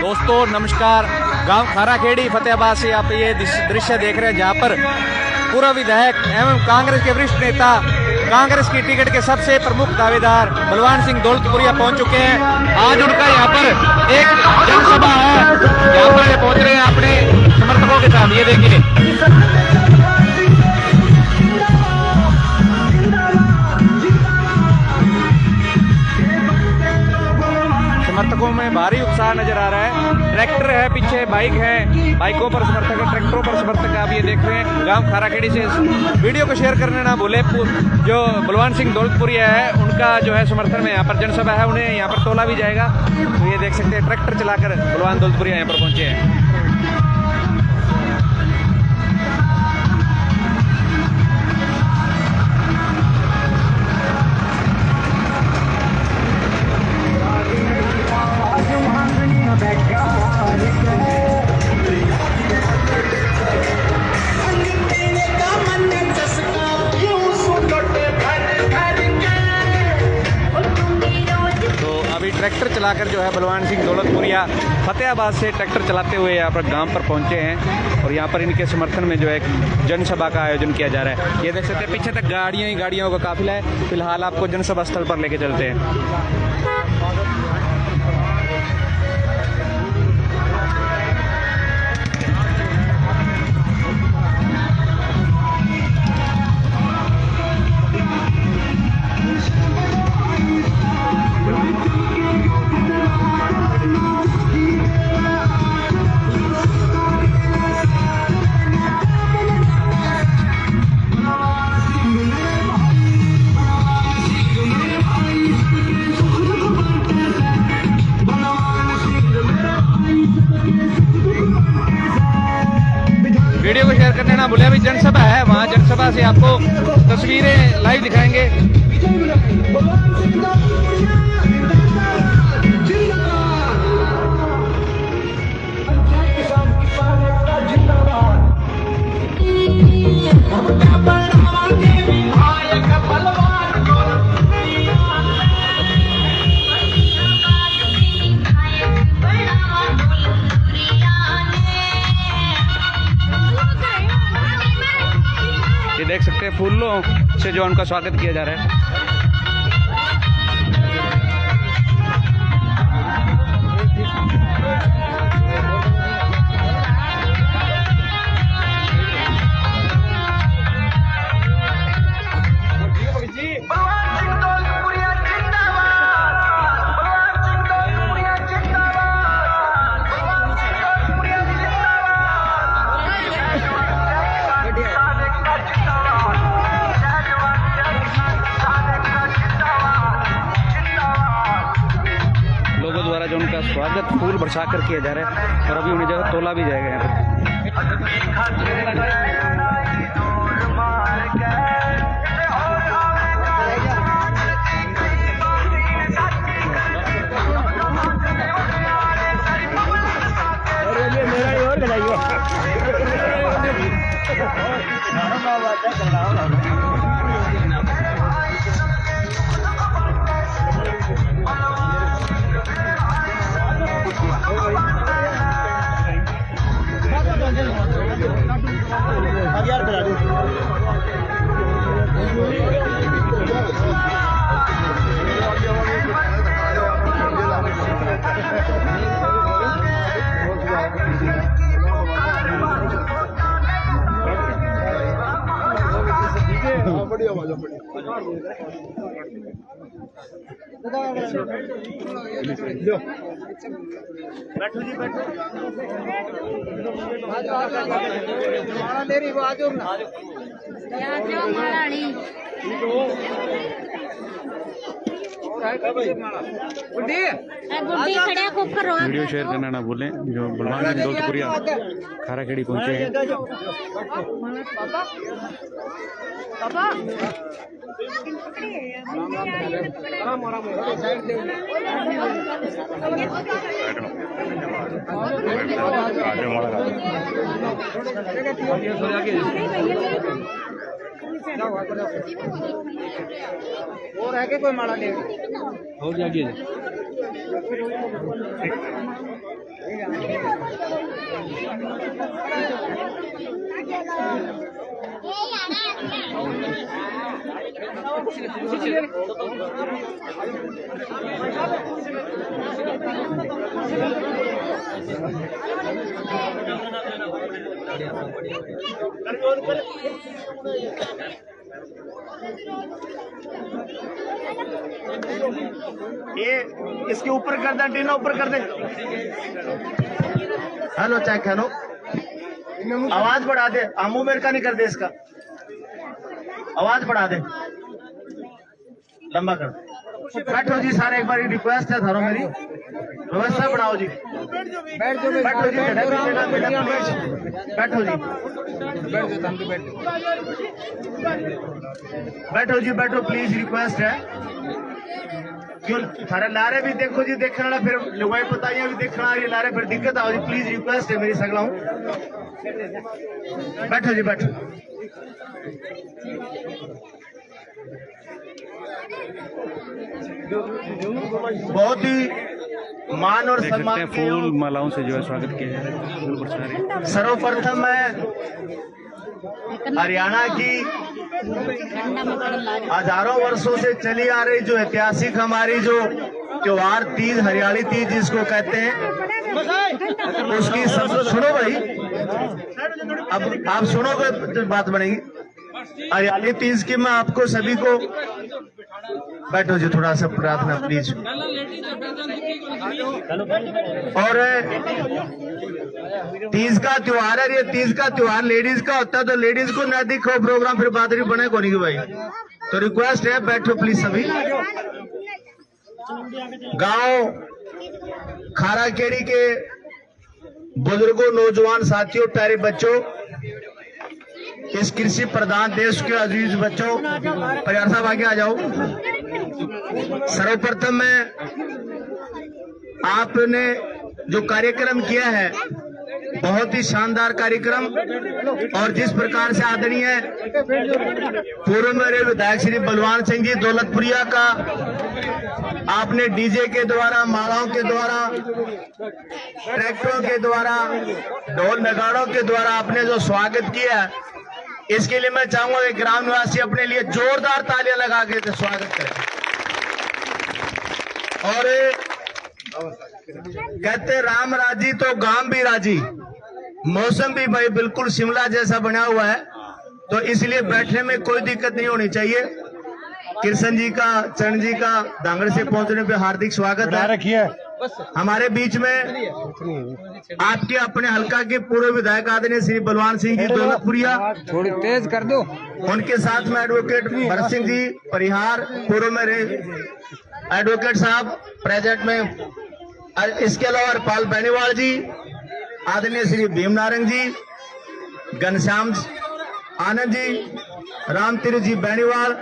दोस्तों नमस्कार। गांव खाराखेड़ी फतेहाबाद से आप ये दृश्य देख रहे हैं जहां पर पूर्व विधायक एवं कांग्रेस के वरिष्ठ नेता, कांग्रेस की टिकट के सबसे प्रमुख दावेदार बलवान सिंह दौलतपुरिया पहुंच चुके हैं। आज उनका यहाँ पर एक जनसभा है, यहाँ पर पहुंच रहे हैं अपने समर्थकों के साथ। ये देखिए समर्थकों में भारी उत्साह नजर आ रहा है। ट्रैक्टर है, पीछे बाइक है, बाइकों पर समर्थक है, ट्रैक्टरों पर समर्थक आप ये देख रहे हैं। गांव खाराखेड़ी से वीडियो को शेयर करने ना भूले। जो बलवान सिंह दौलतपुरिया है उनका जो है समर्थन में यहाँ पर जनसभा है, उन्हें यहाँ पर तोला भी जाएगा। तो ये देख सकते हैं ट्रैक्टर चलाकर बलवान दौलतपुरिया यहाँ पर पहुंचे हैं। ट्रैक्टर चलाकर जो है बलवान सिंह दौलतपुरिया फतेहाबाद से ट्रैक्टर चलाते हुए यहाँ पर गांव पर पहुंचे हैं और यहाँ पर इनके समर्थन में जो है एक जनसभा का आयोजन किया जा रहा है। ये देख सकते हैं पीछे तक गाड़ियां ही गाड़ियों का काफिला है। फिलहाल आपको जनसभा स्थल पर लेके चलते हैं। वीडियो को शेयर करने ना भूले। अभी जनसभा है, वहाँ जनसभा से आपको तस्वीरें लाइव दिखाएंगे। देख सकते हैं फूलों से जो उनका स्वागत किया जा रहा है। जो उनका स्वागत फूल बरसा कर किया जा रहा है और अभी उन्हें जो तोला भी जाएगा यहाँ पर। बैठो जी बैठो। मेरी आवाज वीडियो शेयर करना ना भूलें। जो बलवान सिंह दौलतपुरिया खाराखेड़ी पहुंचे हैं। और है कोई माड़ा ले हो गया ये इसके ऊपर कर दे, टीना ऊपर कर दे। हेलो चेक, हेलो, आवाज बढ़ा दे, आमू मेरे का नहीं कर दे, इसका आवाज बढ़ा दे, लंबा कर दे। बैठो जी सारे, एक बार रिक्वेस्ट है थारो, मेरी व्यवस्था बढ़ाओ जी। बैठो जी, बैठो जी, बैठो जी, बैठो प्लीज, रिक्वेस्ट है। क्यों थारे लारे भी देखो जी, देखने वाला फिर लुगाई पताइयां भी देखना, ये लारे फिर दिक्कत आओ जी, प्लीज रिक्वेस्ट है मेरी सगला हूँ। बैठो जी, बैठो। बहुत ही मान और सम्मान के फूल मालाओं से जो है स्वागत किया जा रहा है। सर्वप्रथम मैं हरियाणा की हजारों वर्षों से चली आ रही जो ऐतिहासिक हमारी जो त्योहार तीज, हरियाली तीज जिसको कहते हैं, उसकी सब सुनो भाई, अब आप सुनोगे तो बात बनेगी। हरियाली तीज की मैं आपको सभी को, बैठो जी, थोड़ा सा प्रार्थना प्लीज। और तीज का त्योहार है, ये तीज का त्योहार लेडीज का होता है, तो लेडीज को ना दिखो प्रोग्राम, फिर बात भी बने को नहीं भाई। तो रिक्वेस्ट है, बैठो प्लीज सभी। गांव खाराखेड़ी के बुजुर्गों, नौजवान साथियों, प्यारे बच्चों, इस कृषि प्रधान देश के अजीज बच्चों, परिवार साहब आगे आ जाओ। सर्वप्रथम मैं आपने जो कार्यक्रम किया है, बहुत ही शानदार कार्यक्रम, और जिस प्रकार से आदरणीय पूर्व मेरे विधायक श्री बलवान सिंह जी दौलतपुरिया का आपने डीजे के द्वारा, मालाओं के द्वारा, ट्रैक्टरों के द्वारा, ढोल नगाड़ों के द्वारा आपने जो स्वागत किया, इसके लिए मैं चाहूंगा कि ग्राम निवासी अपने लिए जोरदार तालियां लगा के स्वागत करें। और कहते राम राजी तो गांव भी राजी, मौसम भी भाई बिल्कुल शिमला जैसा बना हुआ है, तो इसलिए बैठने में कोई दिक्कत नहीं होनी चाहिए। कृष्ण जी का, चरण जी का धांगड़ से पहुंचने पे हार्दिक स्वागत है। हमारे बीच में आपके अपने हल्का के पूर्व विधायक आदरणीय श्री बलवान सिंह जी दौलतपुरिया, थोड़ी तेज कर दो। उनके साथ में एडवोकेट भरत सिंह जी परिहार, पूर्व में एडवोकेट साहब प्रेजेंट में, इसके अलावा पाल बेनीवाल जी, आदरणीय श्री भीम नारंग जी, घनश्याम आनंद जी, रामतिर जी बेनीवाल,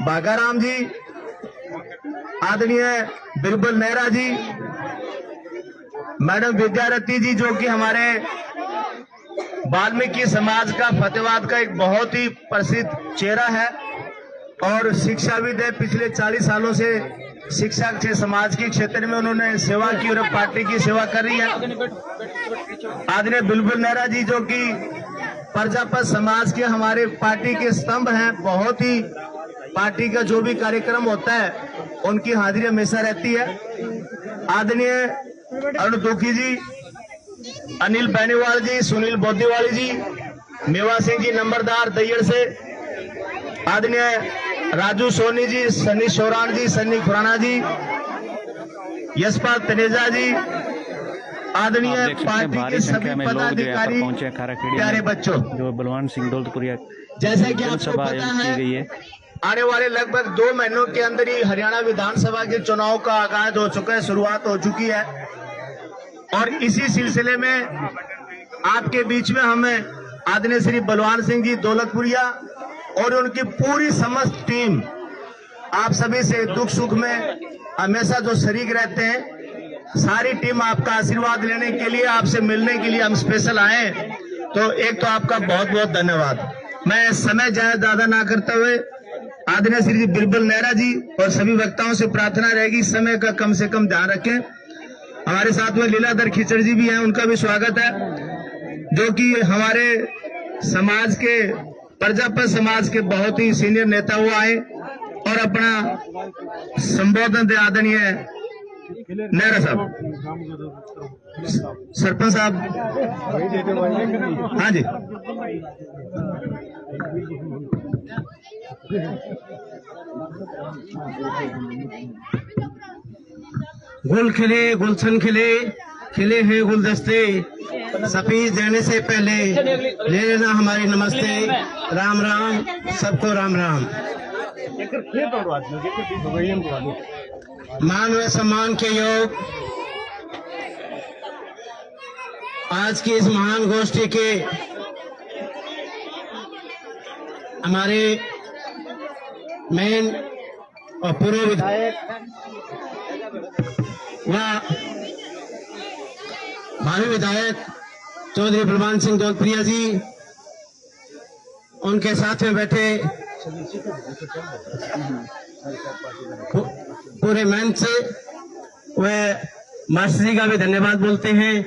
बागाराम जी, आदरणीय बिरबल नेहरा जी, मैडम विद्यारती जी, जो कि हमारे वाल्मीकि समाज का, फतेहाबाद का एक बहुत ही प्रसिद्ध चेहरा है और शिक्षाविद है। पिछले 40 सालों से शिक्षा के समाज के क्षेत्र में उन्होंने सेवा की और पार्टी की सेवा कर रही है। आदरणीय बिरबल नेहरा जी, जो कि प्रजापत समाज के हमारे पार्टी के स्तंभ हैं, बहुत ही पार्टी का जो भी कार्यक्रम होता है उनकी हाजिरी हमेशा रहती है। आदरणीय अरुण दुखी जी, अनिल बेनीवाल जी, सुनील बोद्दीवाली जी, मेवा सिंह जी नंबरदार दैयर से, आदरणीय राजू सोनी जी, सन्नी शोरान जी, सन्नी खुराना जी, यशपाल तनेजा जी, आदरणीय पार्टी के सभी पदाधिकारी, प्यारे बच्चों, जो बलवान सिंह दौलतपुरिया जैसे कि आपको पता है, आने वाले लगभग 2 महीनों के अंदर ही हरियाणा विधानसभा के चुनाव का आगाज हो चुका है, शुरुआत हो चुकी है। और इसी सिलसिले में आपके बीच में हमें आदरणीय श्री बलवान सिंह जी दौलतपुरिया और उनकी पूरी समस्त टीम, आप सभी से दुख सुख में हमेशा जो शरीक रहते हैं, सारी टीम आपका आशीर्वाद लेने के लिए, आपसे मिलने के लिए हम स्पेशल आए। तो एक तो आपका बहुत बहुत धन्यवाद। मैं समय ज्यादा ना करते हुए आदरणीय श्री बिरबल नेहरा जी और सभी वक्ताओं से प्रार्थना रहेगी समय का कम से कम ध्यान रखें। हमारे साथ में लीलाधर खिचड़ जी भी हैं, उनका भी स्वागत है। जो कि हमारे समाज के प्रजापत समाज के बहुत ही सीनियर नेता वो आए और अपना संबोधन दे। आदरणीय नेहरा साहब, सरपंच साहब, हाँ जी, गुल खिले गुलशन खिले, खिले हैं गुलदस्ते, सफीज देने से पहले ले लेना हमारी नमस्ते। राम राम, सबको राम राम। मान व सम्मान के योग आज की इस महान गोष्ठी के हमारे मेन और पूर्व विधायक व भावी विधायक चौधरी बलवान सिंह दौलतप्रिया जी, उनके साथ में बैठे पूरे मंच से वह मास्टर जी का भी धन्यवाद बोलते हैं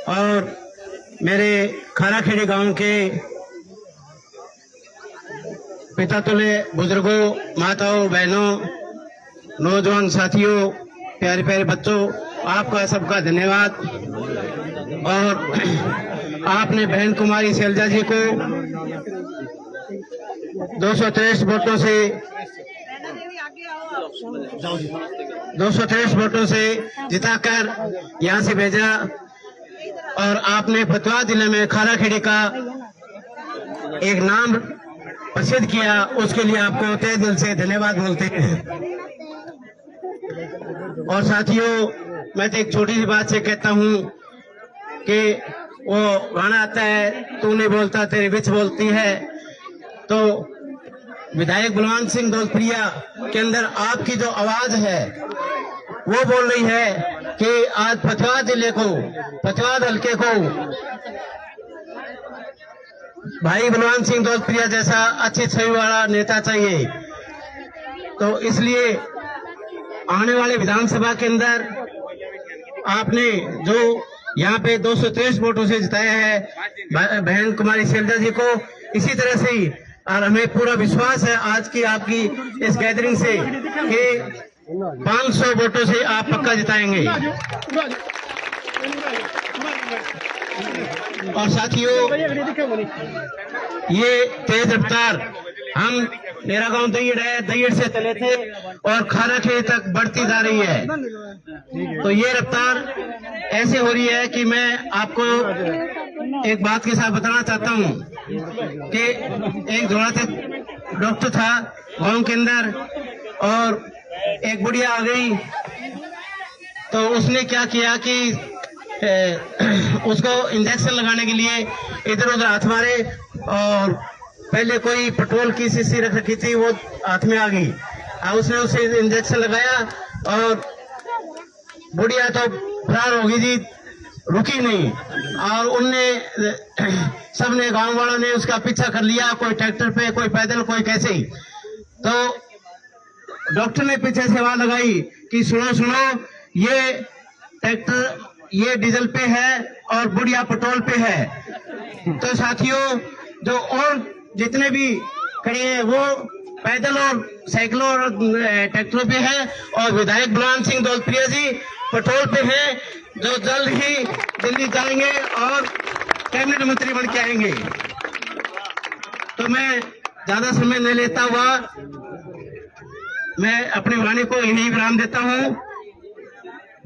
और मेरे खाराखेड़ी गांव के पिता तुल्य बुजुर्गों, माताओं, बहनों, नौजवान साथियों, प्यारे प्यारे बच्चों, आपका सबका धन्यवाद। और आपने बहन कुमारी शैलजा जी को 223 वोटों से जिताकर यहाँ से भेजा और आपने फतवा जिले में खाराखेड़ी का एक नाम प्रसिद्ध किया, उसके लिए आपको तहे दिल से धन्यवाद बोलते हैं। और साथियों, मैं तो एक छोटी सी बात से कहता हूँ कि वो गाना आता है, तू नहीं बोलता तेरी विच बोलती है। तो विधायक बलवान सिंह दौलतप्रिया के अंदर आपकी जो आवाज है वो बोल रही है कि आज पथवाद जिले को, पथवाद हल्के को भाई बलवान सिंह दौलतप्रिया जैसा अच्छी छवि वाला नेता चाहिए। तो इसलिए आने वाले विधानसभा के अंदर आपने जो यहाँ पे 223 वोटों से जिताया है बहन कुमारी शैलजा जी को, इसी तरह से ही और हमें पूरा विश्वास है आज की आपकी इस गैदरिंग से कि 500 वोटों से आप पक्का जिताएंगे। और साथियों, ये तेज रफ्तार हम मेरा गांव दहिड़ है, दहिड़ से चले थे और खाराखेड़ी तक बढ़ती जा रही है। तो ये रफ्तार ऐसे हो रही है कि मैं आपको एक बात के साथ बताना चाहता हूँ कि एक जोड़ा डॉक्टर था गांव के अंदर और एक बुढ़िया आ गई, तो उसने क्या किया कि उसको इंजेक्शन लगाने के लिए इधर उधर हाथ मारे और पहले कोई पेट्रोल की शीशी रख रखी थी वो हाथ में आ गई और उसने उसे इंजेक्शन लगाया और बुढ़िया तो फरार हो गई जी, रुकी नहीं। और उनने सबने गांव वालों ने उसका पीछा कर लिया, कोई ट्रैक्टर पे, कोई पैदल, कोई कैसे ही। तो डॉक्टर ने पीछे से आवाज लगाई कि सुनो सुनो, ये ट्रैक्टर ये डीजल पे है और बुढ़िया पेट्रोल पे है। तो साथियों, जो और जितने भी खड़े हैं वो पैदल और साइकिलों और ट्रैक्टरों पे है और विधायक बलवान सिंह दौलतप्रिया जी पेट्रोल पे हैं, जो जल्द ही दिल्ली जाएंगे और कैबिनेट मंत्री बन के आएंगे। तो मैं ज्यादा समय नहीं लेता हुआ मैं अपनी वाणी को इन्हीं विराम देता हूँ।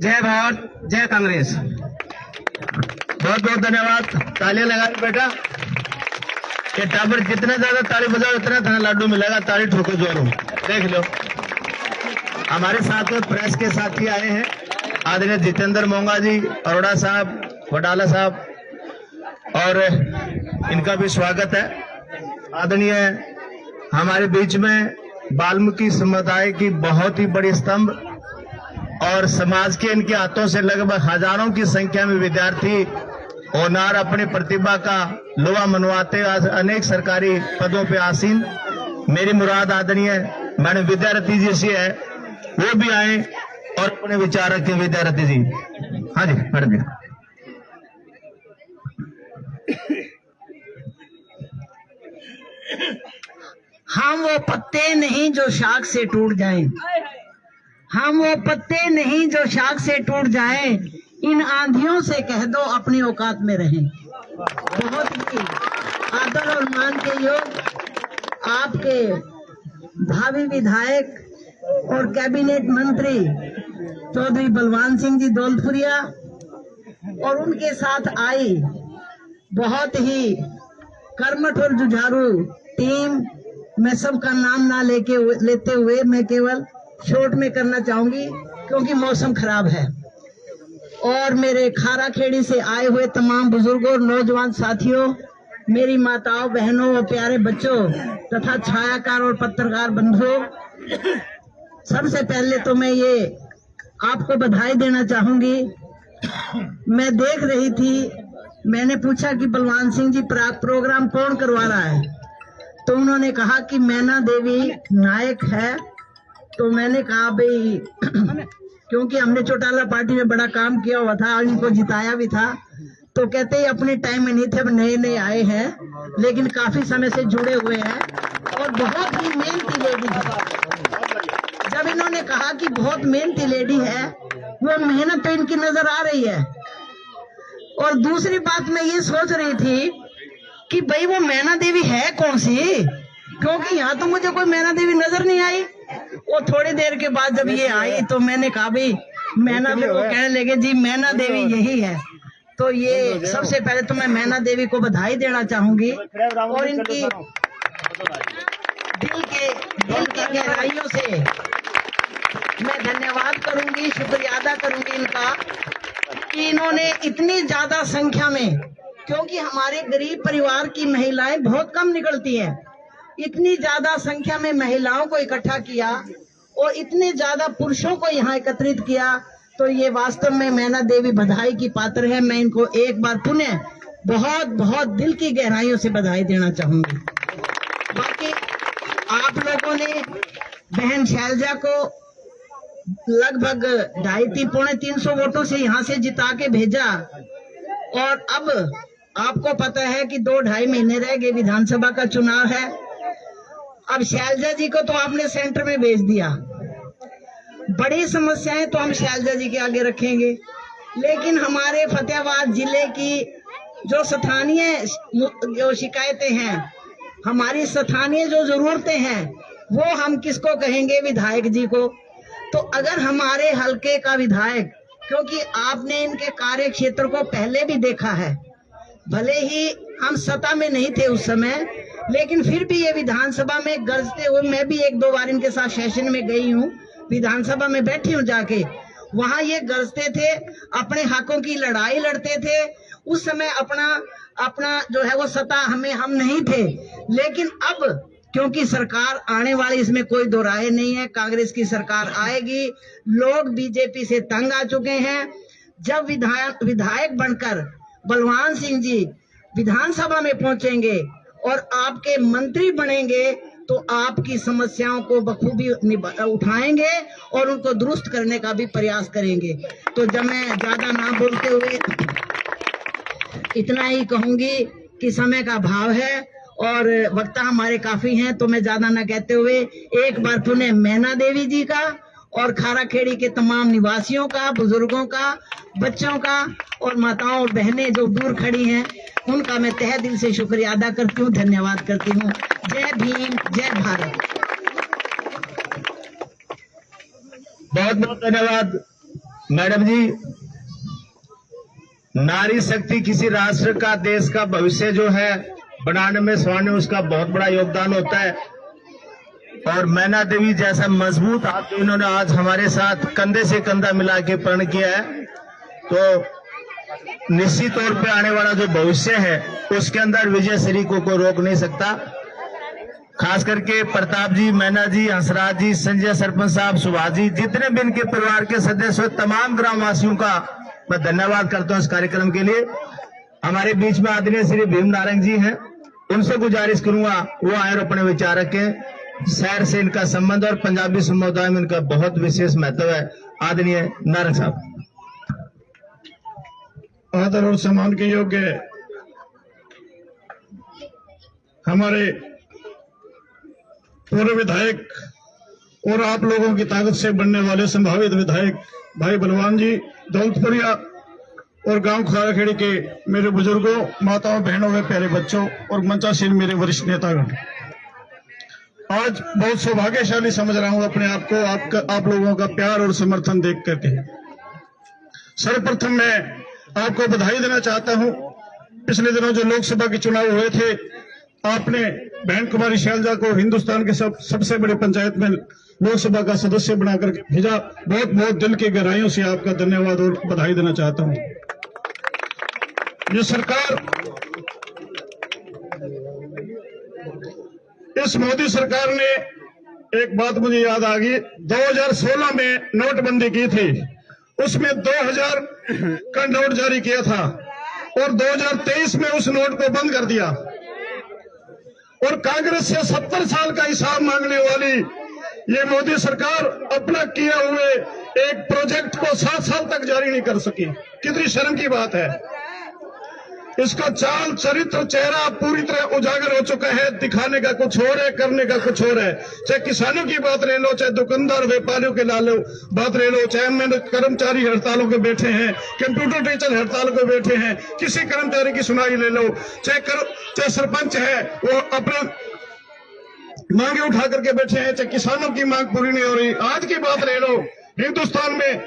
जय भारत, जय कांग्रेस। बहुत बहुत धन्यवाद। तालियां लगा बेटा, ये टावर जितना ज्यादा ताली बजाओ उतना धना लाडू मिलेगा। ताली ठोको जोरों, देख लो। हमारे साथ में प्रेस के साथी आए हैं, आदरणीय जितेंद्र मोंगा जी, अरोड़ा साहब, वडाला साहब, और इनका भी स्वागत है। आदरणीय हमारे बीच में वाल्मीकि समुदाय की बहुत ही बड़ी स्तंभ और समाज के इनके हाथों से लगभग हजारों की संख्या में विद्यार्थी होनार अपनी प्रतिभा का लोहा मनवाते आज अनेक सरकारी पदों पे आसीन। मेरी मुराद आदरणीय मैडम विद्यार्थी जी से है, वो भी आए और अपने विचार रखें। विद्यार्थी जी, हाँ जी, मैडम जी। हम वो पत्ते नहीं जो शाख से टूट जाएं, हम वो पत्ते नहीं जो शाख से टूट जाएं, इन आंधियों से कह दो अपनी औकात में रहें। बहुत ही आदर और मान के योग आपके भावी विधायक और कैबिनेट मंत्री चौधरी बलवान सिंह जी दौलतपुरिया और उनके साथ आई बहुत ही कर्मठ और जुझारू टीम, मैं सबका नाम ना लेते हुए मैं केवल शॉर्ट में करना चाहूंगी क्योंकि मौसम खराब है। और मेरे खारा खेड़ी से आए हुए तमाम बुजुर्गों और नौजवान साथियों, मेरी माताओं, बहनों और प्यारे बच्चों तथा छायाकार और पत्रकार बंधुओं, सबसे पहले तो मैं ये आपको बधाई देना चाहूंगी। मैं देख रही थी, मैंने पूछा कि बलवान सिंह जी प्रोग्राम कौन करवा रहा है, तो उन्होंने कहा कि मैना देवी नायक है। तो मैंने कहा भाई क्योंकि हमने चौटाला पार्टी में बड़ा काम किया हुआ था, इनको जिताया भी था, तो कहते ही अपने टाइम में नहीं थे, अब नए नए आए हैं लेकिन काफी समय से जुड़े हुए हैं और बहुत ही मेहनती लेडी है। जब इन्होंने कहा कि बहुत मेहनती लेडी है, वो मेहनत तो इनकी नजर आ रही है। और दूसरी बात मैं ये सोच रही थी कि भाई वो मैना देवी है कौन सी, क्योंकि यहाँ तो मुझे कोई मैना देवी नजर नहीं आई। वो थोड़ी देर के बाद जब ये आई तो मैंने कहा भाई मैना देवी, वो कहने लगे जी मैना देवी यही है। तो ये सबसे पहले तो मैं मैना देवी को बधाई देना चाहूंगी और इनकी दिल की गहराइयों से मैं धन्यवाद करूंगी, शुक्रिया अदा करूंगी इनका कि इन्होंने इतनी ज्यादा संख्या में, क्योंकि हमारे गरीब परिवार की महिलाएं बहुत कम निकलती हैं, इतनी ज्यादा संख्या में महिलाओं को इकट्ठा किया और इतने ज्यादा पुरुषों को यहाँ एकत्रित किया, तो ये वास्तव में मैना देवी बधाई की पात्र है। मैं इनको एक बार पुनः बहुत बहुत दिल की गहराइयों से बधाई देना चाहूंगी। बाकी आप लोगों ने बहन शैलजा को लगभग 250-300 वोटों से यहाँ से जिता के भेजा और अब आपको पता है कि 2-2.5 महीने रह गए, विधानसभा का चुनाव है। अब शैलजा जी को तो आपने सेंटर में भेज दिया, बड़ी समस्याएं तो हम शैलजा जी के आगे रखेंगे, लेकिन हमारे फतेहाबाद जिले की जो स्थानीय जो शिकायतें हैं, हमारी स्थानीय जो जरूरतें हैं, वो हम किसको कहेंगे? विधायक जी को। तो अगर हमारे हलके का विधायक, क्योंकि आपने इनके कार्य क्षेत्र को पहले भी देखा है, भले ही हम सत्ता में नहीं थे उस समय, लेकिन फिर भी ये विधानसभा में गरजते हुए, मैं भी 1-2 बार इनके साथ सेशन में गई हूँ, विधानसभा में बैठी हूँ जाके, वहां ये गरजते थे, अपने हकों की लड़ाई लड़ते थे। उस समय अपना जो है वो सत्ता हम नहीं थे, लेकिन अब क्योंकि सरकार आने वाली, इसमें कोई दो राय नहीं है, कांग्रेस की सरकार आएगी। लोग बीजेपी से तंग आ चुके हैं। जब विधायक बनकर बलवान सिंह जी विधानसभा में पहुंचेंगे और आपके मंत्री बनेंगे, तो आपकी समस्याओं को बखूबी उठाएंगे और उनको दुरुस्त करने का भी प्रयास करेंगे। तो जब मैं ज्यादा ना बोलते हुए इतना ही कहूंगी कि समय का भाव है और वक्ता हमारे काफी हैं, तो मैं ज्यादा ना कहते हुए एक बार पुनः मैना देवी जी का और खारा खेड़ी के तमाम निवासियों का, बुजुर्गों का, बच्चों का और माताओं और बहनें जो दूर खड़ी हैं, उनका मैं तहे दिल से शुक्रिया अदा करती हूँ, धन्यवाद करती हूँ। जय भीम, जय भारत। बहुत बहुत धन्यवाद मैडम जी। नारी शक्ति किसी राष्ट्र का, देश का भविष्य जो है बनाने में, स्वर्ण उसका बहुत बड़ा योगदान होता है। और मैना देवी जैसा मजबूत हाथ इन्होंने आज हमारे साथ कंधे से कंधा मिला के प्रण किया है, तो निश्चित तौर पे आने वाला जो भविष्य है उसके अंदर विजय श्री को कोई रोक नहीं सकता। खास करके प्रताप जी, मैना जी, हंसराज जी, संजय सरपंच साहब, सुभाष जी, जितने भी इनके परिवार के सदस्य, तमाम ग्रामवासियों का मैं धन्यवाद करता हूं इस कार्यक्रम के लिए। हमारे बीच में आदरणीय श्री भीम नारंग जी हैं, उनसे गुजारिश करूंगा वो आए और अपने विचार रखें। शहर से इनका संबंध और पंजाबी समुदाय में इनका बहुत विशेष महत्व है। आदरणीय नारंग साहब। आदर और सम्मान के योग्य हमारे पूर्व विधायक और आप लोगों की ताकत से बनने वाले संभावित विधायक भाई बलवान जी, दौलतपुरिया और गांव खाराखेड़ी के मेरे बुजुर्गों, माताओं, बहनों व प्यारे बच्चों और मंचासीन मेरे वरिष्ठ नेतागण, आज बहुत सौभाग्यशाली समझ रहा हूं अपने आप को आप लोगों का प्यार और समर्थन देख करके। सर्वप्रथम मैं आपको बधाई देना चाहता हूं। पिछले दिनों जो लोकसभा के चुनाव हुए थे, आपने बहन कुमारी शैलजा को हिंदुस्तान के सबसे बड़े पंचायत में लोकसभा का सदस्य बनाकर भेजा। बहुत बहुत दिल की गहराइयों से आपका धन्यवाद और बधाई देना चाहता हूं। ये सरकार, इस मोदी सरकार ने एक बात मुझे याद आ गई, 2016 में नोटबंदी की थी, उसमें 2000 का नोट जारी किया था और 2023 में उस नोट को बंद कर दिया। और कांग्रेस से 70 साल का हिसाब मांगने वाली ये मोदी सरकार अपना किए हुए एक प्रोजेक्ट को 7 साल तक जारी नहीं कर सकी। कितनी शर्म की बात है। इसका चाल, चरित्र, चेहरा पूरी तरह उजागर हो चुका है। दिखाने का कुछ और है, करने का कुछ और है। चाहे किसानों की बात ले लो, चाहे दुकानदार व्यापारियों के बात ले लो, चाहे कर्मचारी हड़तालों के बैठे हैं, कंप्यूटर टीचर हड़ताल को बैठे हैं, किसी कर्मचारी की सुनाई ले लो, चाहे सरपंच है वो अपने मांगे उठा करके बैठे हैं, चाहे किसानों की मांग पूरी नहीं हो रही। आज की बात ले लो, हिंदुस्तान में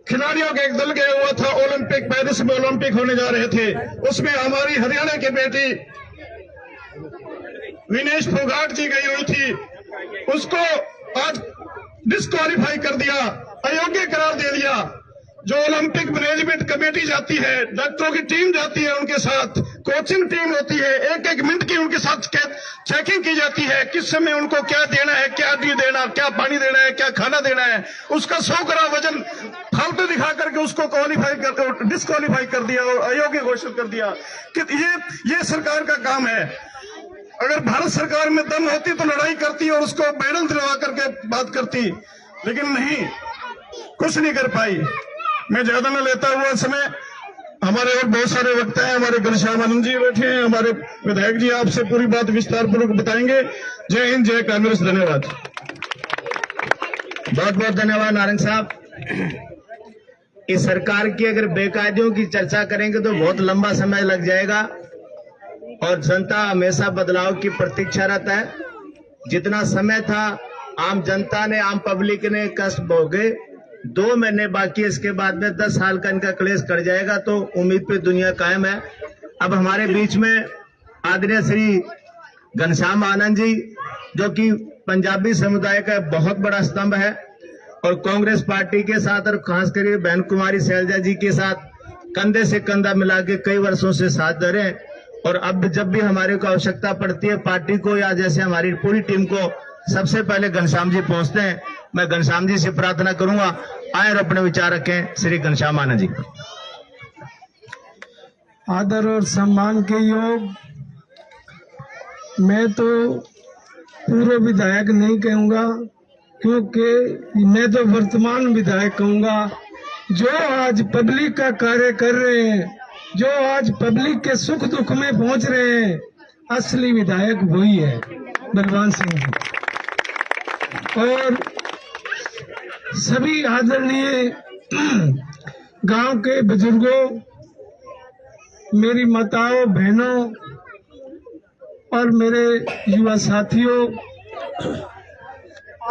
खिलाड़ियों का एक दल गया हुआ था ओलंपिक, पेरिस में ओलंपिक होने जा रहे थे, उसमें हमारी हरियाणा की बेटी विनेश फोगाट जी गई हुई थी, उसको आज डिस्क्वालीफाई कर दिया, अयोग्य करार दे दिया। जो ओलंपिक मैनेजमेंट कमेटी जाती है, डॉक्टरों की टीम जाती है, उनके साथ कोचिंग टीम होती है, एक एक मिनट की उनके साथ चेकिंग की जाती है, किस समय उनको क्या देना है, क्या नहीं देना, क्या पानी देना है, क्या खाना देना है। उसका 100 ग्राम वजन फालतू दिखा करके उसको डिस्क्वालीफाई कर दिया और अयोग्य घोषित कर दिया। कि ये सरकार का काम है। अगर भारत सरकार में दम होती तो लड़ाई करती और उसको मेडल दिलवा करके बात करती, लेकिन नहीं, कुछ नहीं कर पाई। मैं ज्यादा न लेता हुआ समय, हमारे और बहुत सारे वक्ता हैं, हमारे घनश्याम आनंद जी बैठे हैं, हमारे विधायक जी आपसे पूरी बात विस्तार पूर्वक बताएंगे। जय हिंद, जय कांग्रेस। धन्यवाद। बहुत बहुत धन्यवाद नारंग साहब। इस सरकार की अगर बेकायदियों की चर्चा करेंगे तो बहुत लंबा समय लग जाएगा और जनता हमेशा बदलाव की प्रतीक्षारत है। जितना समय था आम जनता ने, आम पब्लिक ने कष्ट भोगे। 2 महीने बाकी, इसके बाद में 10 साल का इनका क्लेश कट जाएगा, तो उम्मीद पे दुनिया कायम है। अब हमारे बीच में आदरणीय श्री घनश्याम आनंद जी, जो कि पंजाबी समुदाय का बहुत बड़ा स्तंभ है और कांग्रेस पार्टी के साथ और खासकर बहन कुमारी शैलजा जी के साथ कंधे से कंधा मिला के कई वर्षों से साथ दे रहे हैं। और अब जब भी हमारे को आवश्यकता पड़ती है पार्टी को या जैसे हमारी पूरी टीम को, सबसे पहले घनश्याम जी पहुंचते हैं। मैं घनश्याम जी से प्रार्थना करूंगा, आए और अपने विचार रखें। श्री घनश्याम आनंद जी। आदर और सम्मान के योग, मैं तो पूर्व विधायक नहीं कहूंगा, क्योंकि मैं तो वर्तमान विधायक कहूंगा। जो आज पब्लिक का कार्य कर रहे हैं, जो आज पब्लिक के सुख दुख में पहुंच रहे हैं, असली विधायक वही है, बलवान सिंह जी। और सभी आदरणीय गांव के बुजुर्गों, मेरी माताओं, बहनों और मेरे युवा साथियों,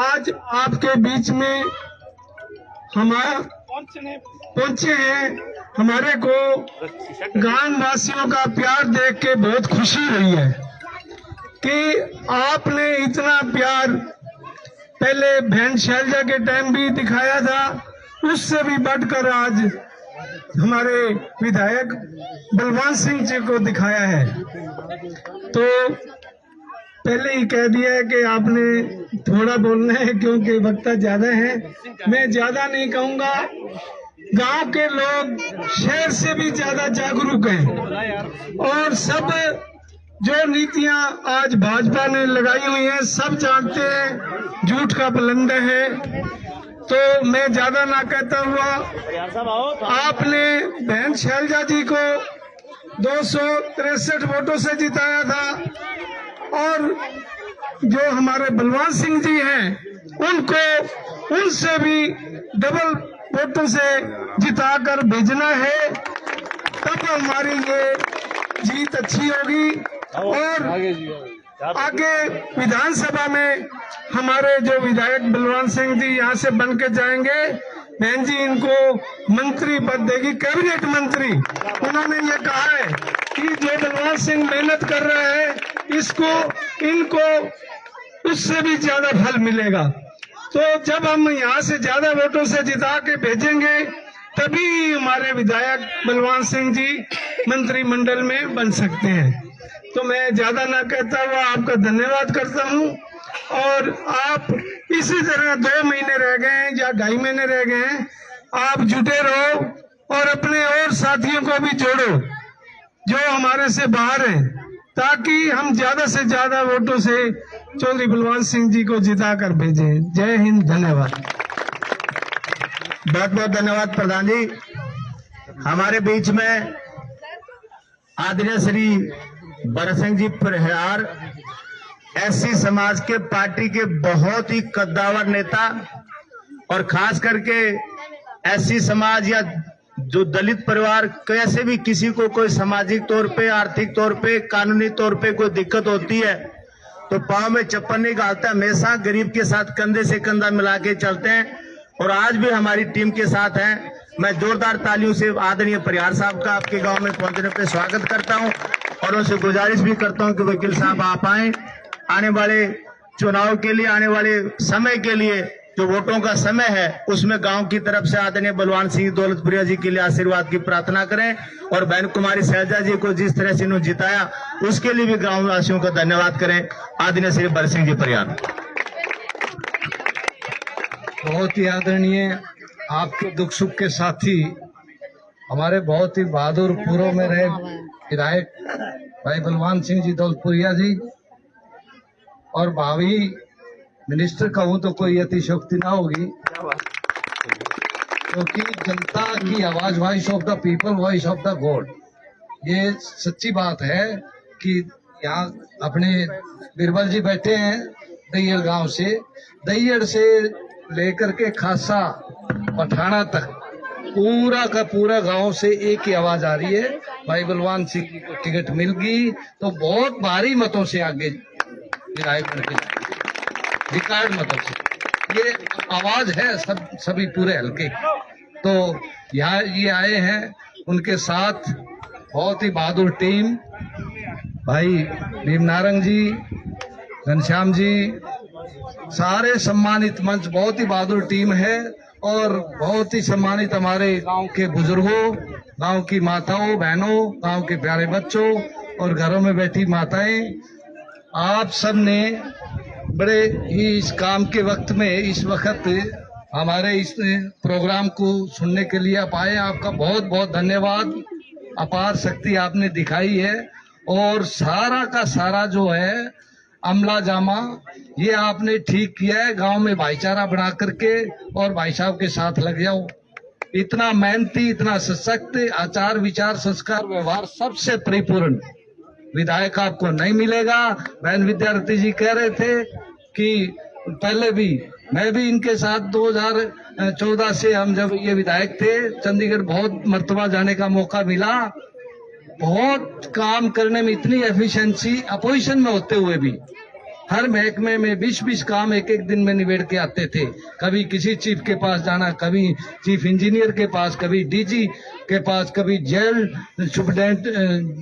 आज आपके बीच में पहुंचे हैं। हमारे को गांव वासियों का प्यार देख के बहुत खुशी हुई है कि आपने इतना प्यार पहले बहन शैलजा के टाइम भी दिखाया था, उससे भी बढ़कर आज हमारे विधायक बलवान सिंह जी को दिखाया है। तो पहले ही कह दिया है कि आपने थोड़ा बोलना है क्योंकि वक्ता ज्यादा है। मैं ज्यादा नहीं कहूंगा। गांव के लोग शहर से भी ज्यादा जागरूक हैं और सब जो नीतियां आज भाजपा ने लगाई हुई हैं सब जानते हैं झूठ का बुलंद है। तो मैं ज्यादा ना कहता हुआ, आपने बहन शैलजा जी को 263 वोटों से जिताया था और जो हमारे बलवान सिंह जी हैं उनको उनसे भी डबल वोटों से जिताकर भेजना है, तब हमारी ये जीत अच्छी होगी। और आगे विधानसभा में हमारे जो विधायक बलवान सिंह जी यहाँ से बन के जाएंगे, बहन जी इनको मंत्री पद देगी, कैबिनेट मंत्री। उन्होंने ये कहा है कि जो बलवान सिंह मेहनत कर रहा है इनको उससे भी ज्यादा फल मिलेगा। तो जब हम यहाँ से ज्यादा वोटों से जिता के भेजेंगे तभी हमारे विधायक बलवान सिंह जी मंत्रिमंडल में बन सकते हैं। तो मैं ज्यादा ना कहता हुआ आपका धन्यवाद करता हूँ। और आप इसी तरह 2 महीने रह गए हैं या 2.5 महीने रह गए हैं, आप जुटे रहो और अपने और साथियों को भी जोड़ो जो हमारे से बाहर हैं, ताकि हम ज्यादा से ज्यादा वोटों से चौधरी बलवान सिंह जी को जिता कर भेजें। जय हिंद, धन्यवाद। बहुत बहुत धन्यवाद प्रधान जी। हमारे बीच में आदरणीय श्री बरसिंह जी परिहार, एससी समाज के पार्टी के बहुत ही कद्दावर नेता, और खास करके एससी समाज या जो दलित परिवार, कैसे भी किसी को कोई सामाजिक तौर पे, आर्थिक तौर पे, कानूनी तौर पे कोई दिक्कत होती है तो पांव में चप्पल नहीं डालते, हमेशा गरीब के साथ कंधे से कंधा मिला के चलते हैं। और आज भी हमारी टीम के साथ हैं। मैं जोरदार तालियों से आदरणीय परिहार साहब का आपके गांव में पहुंचने पे स्वागत करता हूं और उनसे गुजारिश भी करता हूं कि वकील साहब आप आए। आने वाले चुनाव के लिए, आने वाले समय के लिए जो वोटों का समय है उसमें गांव की तरफ से आदरणीय बलवान सिंह दौलतपुरिया जी के लिए आशीर्वाद की प्रार्थना करें। और बहन कुमारी शैलजा जी को जिस तरह से इन्होंने जिताया उसके लिए भी गांव वासियों का धन्यवाद करें। आदरणीय श्री बरसिंह जी परिहार। बहुत ही आदरणीय, आपके दुख सुख के साथी, हमारे बहुत ही बहादुर पूर्व में रहे विधायक भाई बलवान सिंह जी दौलतपुरिया जी, और भावी मिनिस्टर कहूं तो कोई अतिशयोक्ति ना होगी, क्योंकि जनता की आवाज, voice of the people, voice of the God, ये सच्ची बात है कि यहाँ अपने बीरबल जी बैठे हैं दैयड़ गांव से, दैयड़ से लेकर के खासा पठाना तक पूरा का पूरा गांव से एक ही आवाज आ रही है, भाई बलवान सिंह जी को टिकट मिल गई तो बहुत भारी मतों से आगे विधायक बन के, रिकॉर्ड मतों से ये आवाज है सभी पूरे हल्के। तो यहाँ ये आए हैं, उनके साथ बहुत ही बहादुर टीम, भाई भीम नारंग जी, घनश्याम जी, सारे सम्मानित मंच, बहुत ही बहादुर टीम है। और बहुत ही सम्मानित हमारे गांव के बुजुर्गों, गांव की माताओं बहनों, गांव के प्यारे बच्चों और घरों में बैठी माताएं, आप सब ने बड़े ही इस काम के वक्त में, इस वक्त हमारे इस प्रोग्राम को सुनने के लिए आप आए। आपका बहुत बहुत धन्यवाद। अपार शक्ति आपने दिखाई है और सारा का सारा जो है अमला जामा ये आपने ठीक किया है। गांव में भाईचारा बना करके और भाई साहब के साथ लग जाओ। इतना मेहनती, इतना सशक्त, आचार विचार संस्कार व्यवहार सबसे परिपूर्ण विधायक आपको नहीं मिलेगा। बहन विद्यार्थी जी कह रहे थे कि पहले भी मैं भी इनके साथ 2014 से हम जब ये विधायक थे, चंडीगढ़ बहुत मर्तबा जाने का मौका मिला। बहुत काम करने में इतनी एफिशिएंसी, अपोजिशन में होते हुए भी हर महकमे में 20-20 काम एक एक दिन में निबेड़ के आते थे। कभी किसी चीफ के पास जाना, कभी चीफ इंजीनियर के पास, कभी डीजी के पास, कभी जेल सुपरडेंट,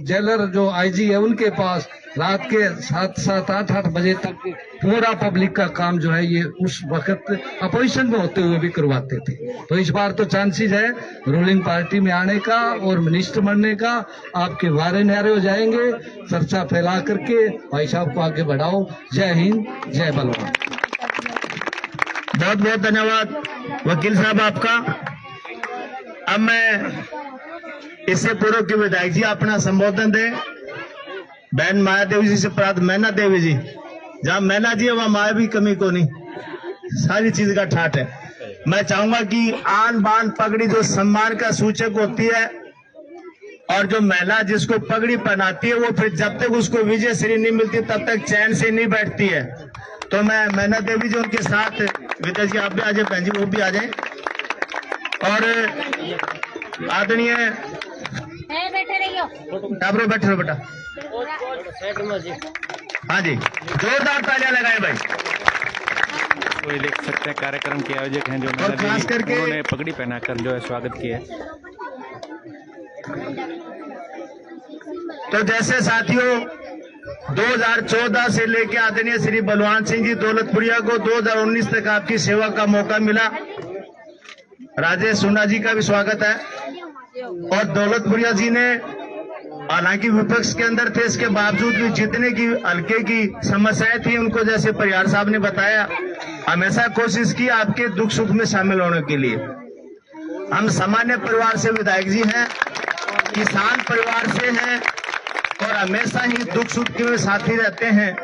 जेलर जो आईजी है उनके पास, रात के 7-7, 8-8 बजे तक पूरा पब्लिक का काम जो है ये उस वक्त अपोजिशन में होते हुए भी करवाते थे। तो इस बार तो चांसेस है रूलिंग पार्टी में आने का और मिनिस्टर बनने का। आपके वारे न्यारे हो जाएंगे। चर्चा फैला करके भाई साहब को आगे बढ़ाओ। जय हिंद, जय बलवान। बहुत बहुत धन्यवाद वकील साहब आपका। अब मैं इससे पूर्व के विधायक जी अपना संबोधन दें। बहन माया देवी जी से प्राप्त मैना देवी जी, जहाँ मैना जी है वहाँ माया भी कमी को नहीं, सारी चीज का ठाट है। मैं चाहूंगा कि आन बान पगड़ी जो सम्मान का सूचक होती है और जो महिला जिसको पगड़ी पहनाती है वो फिर जब तक उसको विजय श्री नहीं मिलती तब तक चैन से नहीं बैठती है। तो मैं मैना देवी जी उनके साथ, विद्या जी आप भी आ जाए, बहन जी वो भी आ जाए। और आदरणीय टाबरो बैठे रहो बेटा। हाँ जी, जोरदार तालियां लगाए भाई। तो ये देख सकते हैं कार्यक्रम के आयोजक हैं जो और खास करके उन्होंने पगड़ी पहनाकर जो है स्वागत किया। तो जैसे साथियों 2014 से लेकर आदरणीय श्री बलवान सिंह जी दौलतपुरिया को 2019 तक आपकी सेवा का मौका मिला। राजेश सोना जी का भी स्वागत है। और दौलतपुरिया जी ने हालांकि विपक्ष के अंदर थे, इसके बावजूद भी जितने की हल्के की समस्याएं थी उनको, जैसे परिहार साहब ने बताया, हमेशा कोशिश की आपके दुख सुख में शामिल होने के लिए। हम सामान्य परिवार से विधायक जी हैं, किसान परिवार से हैं और हमेशा ही दुख सुख के साथी रहते हैं।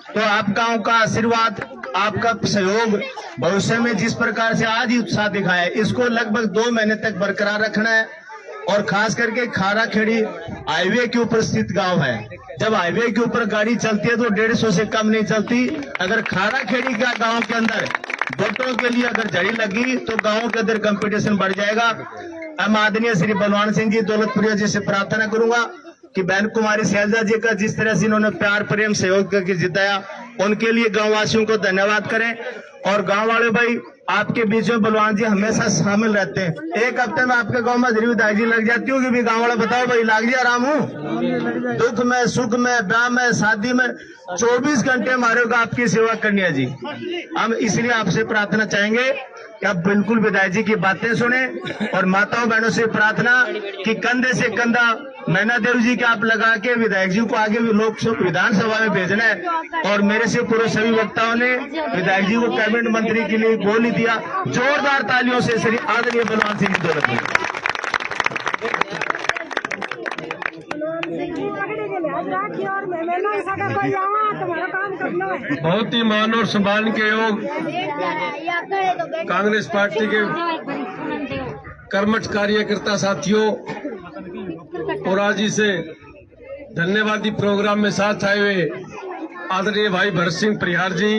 तो आप गांव का आशीर्वाद, आपका सहयोग भविष्य में जिस प्रकार से आज ही उत्साह दिखाया है, इसको लगभग 2 महीने तक बरकरार रखना है। और खास करके खारा खेड़ी हाईवे के ऊपर स्थित गांव है। जब हाईवे के ऊपर गाड़ी चलती है तो 150 से कम नहीं चलती। अगर खारा खेड़ी का गांव के अंदर वोटों के लिए अगर झड़ी लगी तो गांव के अंदर कंपटीशन बढ़ जाएगा। हम आदरणीय श्री बलवान सिंह जी दौलतपुरिया जी से प्रार्थना करूंगा कि बहन कुमारी शैलजा जी का जिस तरह से इन्होंने प्यार प्रेम सहयोग करके जिताया, उनके लिए गाँव वासियों को धन्यवाद करें। और गांव वाले भाई, आपके बीच में बलवान जी हमेशा शामिल रहते हैं। एक हफ्ते में आपके गांव में जरूर दाई लग जाती होगी भी, गांव वाले बताओ भाई लाग जी आराम हूँ, दुख में सुख में ब्याह में शादी में 24 घंटे हमारे को आपकी सेवा करनी है जी। हम इसलिए आपसे प्रार्थना चाहेंगे कि आप बिल्कुल विधायक जी की बातें सुने। और माताओं बहनों से प्रार्थना कि कंधे से कंधा मैना देव जी के आप लगा के विधायक जी को आगे भी लोकसभा विधानसभा में भेजना है। और मेरे से पूर्व सभी वक्ताओं ने विधायक जी को कैबिनेट मंत्री के लिए बोल ही दिया। जोरदार तालियों से श्री आदरणीय बलवान सिंह जी दौलतपुर। बहुत ही मान और सम्मान के योग कांग्रेस पार्टी के कर्मठ कार्यकर्ता साथियों और आज इसे धन्यवादी प्रोग्राम में साथ आए हुए आदरणीय भाई भरत सिंह परिहार जी,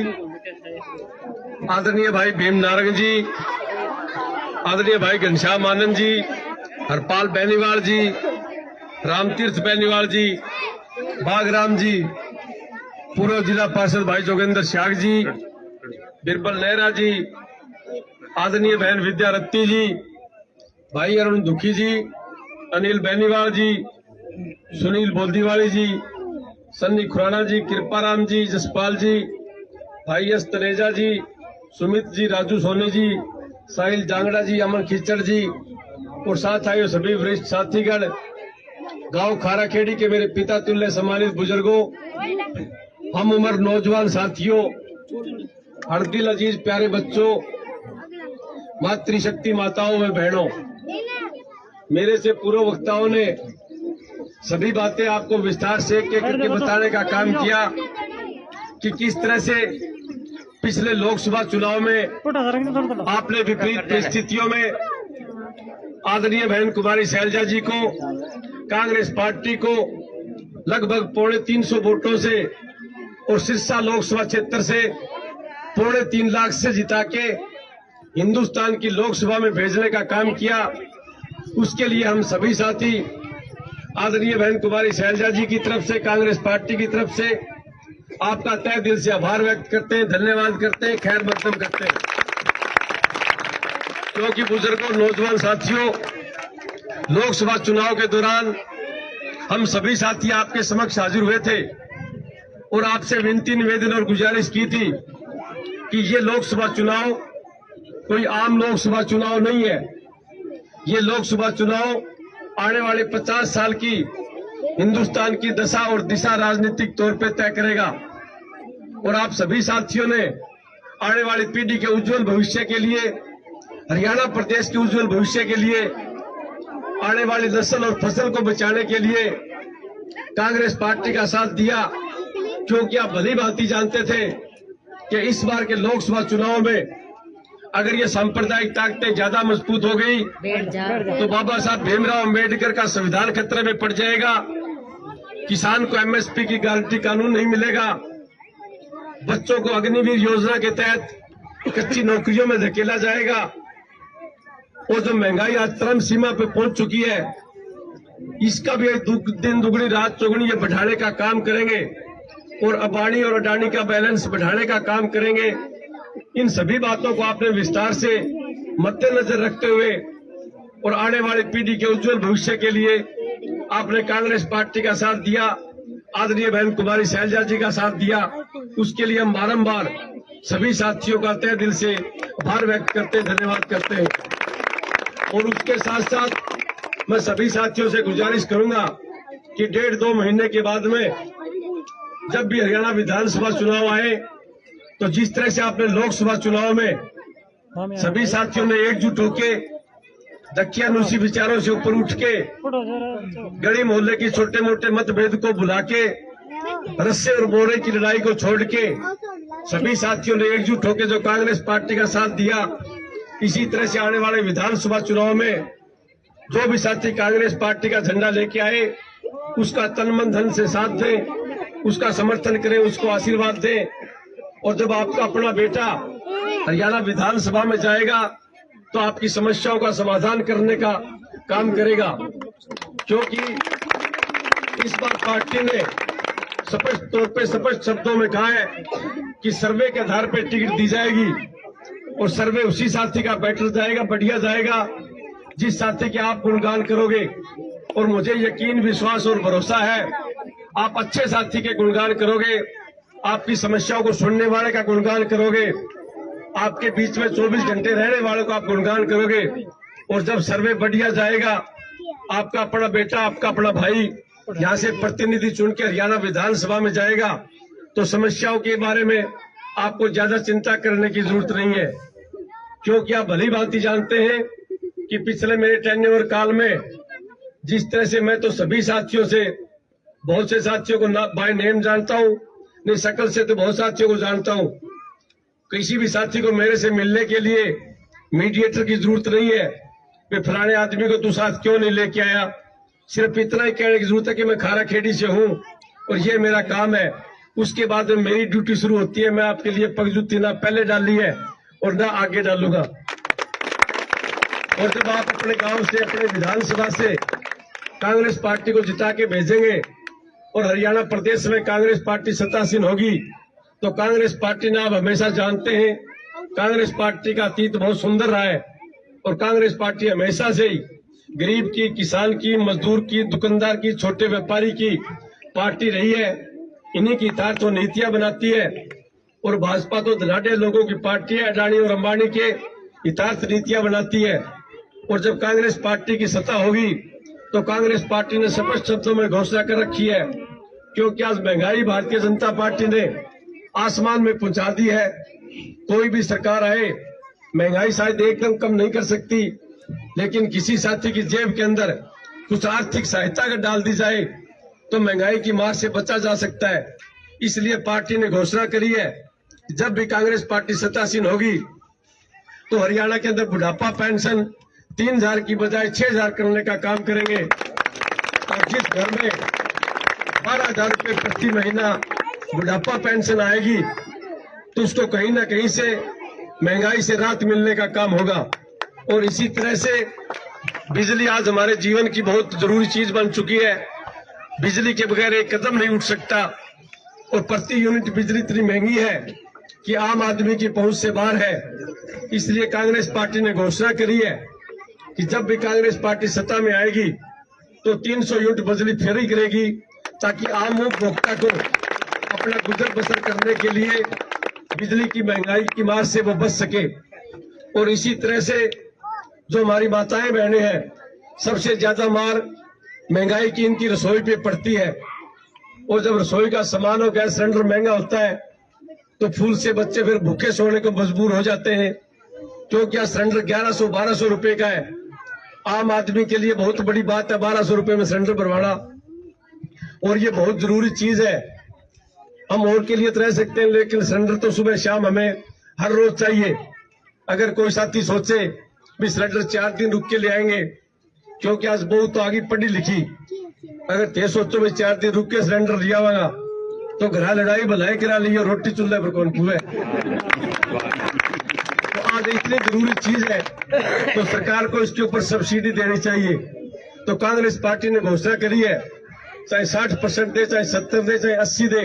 आदरणीय भाई भीम नारंग जी, आदरणीय भाई घनश्याम आनंद जी, हरपाल बेनीवाल जी, रामतीर्थ बेनीवाल जी, बागराम जी, पूर्व जिला पार्षद भाई जोगेंद्र श्याग जी, बिरबल नेहरा जी, आदरणीय बहन विद्या रत्ती जी, भाई अरुण दुखी जी, अनिल बेनीवाल जी, सुनील बोलदीवाली जी, सन्नी खुराना जी, कृपाराम जी, जसपाल जी, भाई एस तनेजा जी, सुमित जी, राजू सोनी जी, साहिल जांगड़ा जी, अमन खिचड़ जी और साथ आए सभी वरिष्ठ साथीगण, गांव खाराखेड़ी के मेरे पिता तुल्य सम्मानित बुजुर्गों, हम उम्र नौजवान साथियों, हरदिल अजीज प्यारे बच्चों, मातृशक्ति माताओं व बहनों, मेरे से पूर्व वक्ताओं ने सभी बातें आपको विस्तार से करके बताने का काम किया कि किस तरह से पिछले लोकसभा चुनाव में आपने विपरीत परिस्थितियों में आदरणीय बहन कुमारी शैलजा जी को, कांग्रेस पार्टी को लगभग 350 वोटों से और सिरसा लोकसभा क्षेत्र से 3.5 लाख से जिता के हिंदुस्तान की लोकसभा में भेजने का काम किया। उसके लिए हम सभी साथी आदरणीय बहन कुमारी शैलजा जी की तरफ से, कांग्रेस पार्टी की तरफ से आपका तहे दिल से आभार व्यक्त करते हैं, धन्यवाद करते हैं, खैर मकदम करते हैं। क्योंकि बुजुर्गों, नौजवान साथियों, लोकसभा चुनाव के दौरान हम सभी साथी आपके समक्ष हाजिर हुए थे और आपसे विनती, निवेदन और गुजारिश की थी कि ये लोकसभा चुनाव कोई आम लोकसभा चुनाव नहीं है। ये लोकसभा चुनाव आने वाले 50 साल की हिंदुस्तान की दशा और दिशा राजनीतिक तौर पे तय करेगा। और आप सभी साथियों ने आने वाली पीढ़ी के उज्जवल भविष्य के लिए, हरियाणा प्रदेश के उज्जवल भविष्य के लिए, आने वाली नस्ल और फसल को बचाने के लिए कांग्रेस पार्टी का साथ दिया। क्योंकि आप भली भांति जानते थे कि इस बार के लोकसभा चुनाव में अगर ये सांप्रदायिक ताकतें ज्यादा मजबूत हो गई तो बाबा साहब भीमराव अम्बेडकर का संविधान खतरे में पड़ जाएगा, किसान को एमएसपी की गारंटी कानून नहीं मिलेगा, बच्चों को अग्निवीर योजना के तहत कच्ची नौकरियों में धकेला जाएगा। और जो महंगाई आज चरम सीमा पे पहुंच चुकी है, इसका भी दिन दुगनी रात चौगुनी ये बढ़ाने का काम करेंगे और अंबानी और अडानी का बैलेंस बढ़ाने का काम करेंगे। इन सभी बातों को आपने विस्तार से मद्देनजर रखते हुए और आने वाली पीढ़ी के उज्जवल भविष्य के लिए आपने कांग्रेस पार्टी का साथ दिया, आदरणीय बहन कुमारी शैलजा जी का साथ दिया। उसके लिए हम बारंबार सभी साथियों का तहे दिल से आभार व्यक्त करते, धन्यवाद करते हैं। और उसके साथ साथ मैं सभी साथियों से गुजारिश करूंगा कि 1.5-2 महीने के बाद में जब भी हरियाणा विधानसभा चुनाव आए, तो जिस तरह से आपने लोकसभा चुनाव में सभी साथियों ने एकजुट होके दकियानुसी विचारों से ऊपर उठ के गली मोहल्ले की छोटे मोटे मतभेद को भुला के रस्से और बोरे की लड़ाई को छोड़ के सभी साथियों ने एकजुट होकर जो कांग्रेस पार्टी का साथ दिया, इसी तरह से आने वाले विधानसभा चुनाव में जो भी साथी कांग्रेस पार्टी का झंडा लेके आए, उसका तन मन धन से साथ दें, उसका समर्थन करें, उसको आशीर्वाद दें। और जब आपका अपना बेटा हरियाणा विधानसभा में जाएगा तो आपकी समस्याओं का समाधान करने का काम करेगा, क्योंकि इस बार पार्टी ने स्पष्ट तौर पे स्पष्ट शब्दों में कहा है कि सर्वे के आधार पर टिकट दी जाएगी और सर्वे उसी साथी का बेटर जाएगा, बढ़िया जाएगा जिस साथी के आप गुणगान करोगे। और मुझे यकीन, विश्वास और भरोसा है आप अच्छे साथी के गुणगान करोगे, आपकी समस्याओं को सुनने वाले का गुणगान करोगे, आपके बीच में 24 घंटे रहने वालों का आप गुणगान करोगे। और जब सर्वे बढ़िया जाएगा, आपका अपना बेटा, आपका अपना भाई यहाँ से प्रतिनिधि चुन के हरियाणा विधानसभा में जाएगा, तो समस्याओं के बारे में आपको ज्यादा चिंता करने की जरूरत नहीं है, क्योंकि आप भली भांति जानते हैं कि पिछले मेरे टेन्योर काल में जिस तरह से मैं तो सभी साथियों से, बहुत से साथियों को बाय नेम जानता हूं, नहीं शकल से तो बहुत साथियों को जानता हूं। किसी भी साथी को मेरे से मिलने के लिए मीडिएटर की जरूरत नहीं है, वे फलाने आदमी को तू साथ क्यों नहीं लेके आया। सिर्फ इतना ही कहने की जरूरत है कि मैं खारा खेड़ी से हूं और ये मेरा काम है। उसके बाद में मेरी ड्यूटी शुरू होती है। मैं आपके लिए पगजुत्ती ना पहले डाली है और ना आगे डालूंगा। और जब आप अपने गांव से, अपने विधानसभा से कांग्रेस पार्टी को जिता के भेजेंगे और हरियाणा प्रदेश में कांग्रेस पार्टी सत्तासीन होगी, तो कांग्रेस पार्टी ने, आप हमेशा जानते हैं, कांग्रेस पार्टी का अतीत बहुत सुंदर रहा है और कांग्रेस पार्टी हमेशा से ही गरीब की, किसान की, मजदूर की, दुकानदार की, छोटे व्यापारी की पार्टी रही है। इन्हीं की हितार्थ वो नीतियां बनाती है और भाजपा तो धनाढ़ लोगों की पार्टी है, अडानी और अंबानी के हितार्थ नीतियां बनाती है। और जब कांग्रेस पार्टी की सत्ता होगी तो कांग्रेस पार्टी ने स्पष्ट शब्दों में घोषणा कर रखी है, क्योंकि आज महंगाई भारतीय जनता पार्टी ने आसमान में पहुंचा दी है। कोई भी सरकार आए, महंगाई शायद एकदम कम नहीं कर सकती, लेकिन किसी साथी की जेब के अंदर कुछ आर्थिक सहायता अगर डाल दी जाए तो महंगाई की मार से बचा जा सकता है। इसलिए पार्टी ने घोषणा करी है, जब भी कांग्रेस पार्टी सत्तासीन होगी तो हरियाणा के अंदर बुढ़ापा पेंशन 3,000 की बजाय 6,000 करने का काम करेंगे। और जिस घर में 12,000 रुपये प्रति महीना बुढ़ापा पेंशन आएगी तो उसको कहीं ना कहीं से महंगाई से राहत मिलने का काम होगा। और इसी तरह से बिजली आज हमारे जीवन की बहुत जरूरी चीज बन चुकी है। बिजली के बगैर एक कदम नहीं उठ सकता और प्रति यूनिट बिजली इतनी महंगी है कि आम आदमी की पहुंच से बाहर है। इसलिए कांग्रेस पार्टी ने घोषणा करी है कि जब भी कांग्रेस पार्टी सत्ता में आएगी तो 300 यूनिट बिजली फ्री करेगी, ताकि आम उपभोक्ता को अपना गुजर बसर करने के लिए बिजली की महंगाई की मार से वो बच सके। और इसी तरह से जो हमारी माताएं बहनें हैं, सबसे ज्यादा मार महंगाई की इनकी रसोई पे पड़ती है। और जब रसोई का सामान और गैस सिलेंडर महंगा होता है तो फूल से बच्चे फिर भूखे सोने को मजबूर हो जाते हैं, क्योंकि यह सिलेंडर 1100-1200 रुपए का है। आम आदमी के लिए बहुत बड़ी बात है 1200 रुपए में सिलेंडर भरवाना, और ये बहुत जरूरी चीज है। हम और के लिए तो रह सकते हैं, लेकिन सिलेंडर तो सुबह शाम हमें हर रोज चाहिए। अगर कोई साथी सोचे भी सिलेंडर 4 दिन रुक के ले आएंगे, क्योंकि आज बहुत तो आगे पढ़ी लिखी, अगर ते सोचो भी 4 दिन रुक के सिलेंडर लिया होगा तो घरा लड़ाई भलाई करा ली और रोटी चूल्हे पर कौन पुए। तो आज इतनी जरूरी चीज है तो सरकार को इसके ऊपर सब्सिडी देनी चाहिए। तो कांग्रेस पार्टी ने घोषणा करी है, चाहे 60% दे, चाहे 70 दे, चाहे 80 दे,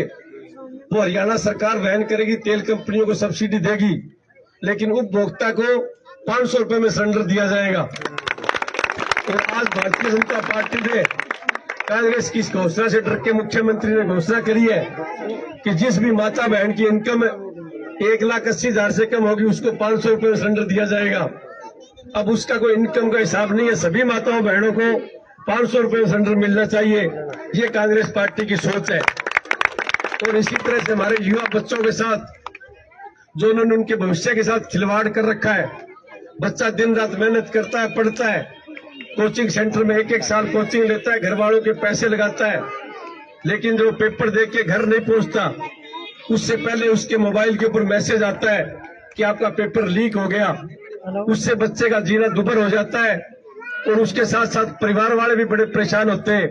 वो हरियाणा सरकार वहन करेगी, तेल कंपनियों को सब्सिडी देगी, लेकिन उपभोक्ता को 500 रुपए में सिलेंडर दिया जाएगा। और आज भारतीय जनता पार्टी ने कांग्रेस की इस घोषणा से डर के मुख्यमंत्री ने घोषणा करी है कि जिस भी माता बहन की इनकम 1,80,000 से कम होगी उसको 500 रुपए में सिलेंडर दिया जाएगा। अब उसका कोई इनकम का हिसाब नहीं है, सभी माताओं बहनों को 500 रुपए में सिलेंडर मिलना चाहिए। ये कांग्रेस पार्टी की सोच है। और इसी तरह से हमारे युवा बच्चों के साथ जो उन्होंने उनके भविष्य के साथ खिलवाड़ कर रखा है। बच्चा दिन रात मेहनत करता है, पढ़ता है, कोचिंग सेंटर में 1-1 साल कोचिंग लेता है, घर वालों के पैसे लगाता है, लेकिन जो पेपर दे के घर नहीं पहुंचता उससे पहले उसके मोबाइल के ऊपर मैसेज आता है कि आपका पेपर लीक हो गया। उससे बच्चे का जीना दुभर हो जाता है और उसके साथ साथ परिवार वाले भी बड़े परेशान होते हैं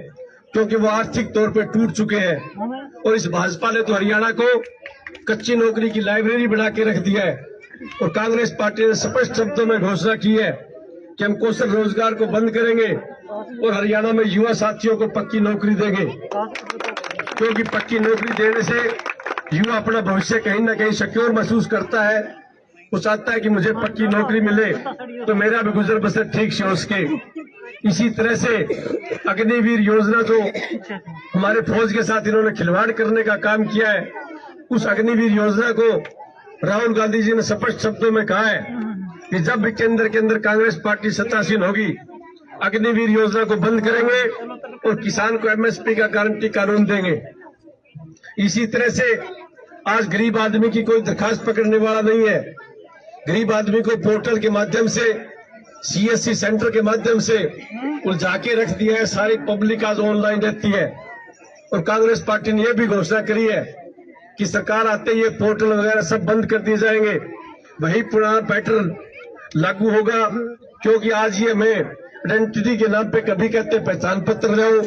क्योंकि वो आर्थिक तौर पे टूट चुके हैं। और इस भाजपा ने तो हरियाणा को कच्ची नौकरी की लाइब्रेरी बना के रख दिया है। और कांग्रेस पार्टी ने स्पष्ट शब्दों में घोषणा की है कि हम कौशल रोजगार को बंद करेंगे और हरियाणा में युवा साथियों को पक्की नौकरी देंगे, क्योंकि पक्की नौकरी देने से युवा अपना भविष्य कहीं न कहीं सिक्योर महसूस करता है। वो चाहता है कि मुझे पक्की नौकरी मिले तो मेरा भी गुजर बसर ठीक से हो सके। इसी तरह से अग्निवीर योजना जो हमारे फौज के साथ इन्होंने खिलवाड़ करने का काम किया है, उस अग्निवीर योजना को राहुल गांधी जी ने स्पष्ट शब्दों में कहा है कि जब भी केंद्र के अंदर कांग्रेस पार्टी सत्तासीन होगी, अग्निवीर योजना को बंद करेंगे और किसान को एमएसपी का गारंटी कानून देंगे। इसी तरह से आज गरीब आदमी की कोई दरखास्त पकड़ने वाला नहीं है। गरीब आदमी को पोर्टल के माध्यम से, सीएससी सेंटर के माध्यम से उलझा के रख दिया है। सारी पब्लिक आज ऑनलाइन रहती है। और कांग्रेस पार्टी ने यह भी घोषणा करी है कि सरकार आते ही ये पोर्टल वगैरह सब बंद कर दिए जाएंगे, वही पुराना पैटर्न लागू होगा। क्योंकि आज ये हमें आइडेंटिटी के नाम पे कभी कहते पहचान पत्र लाओ,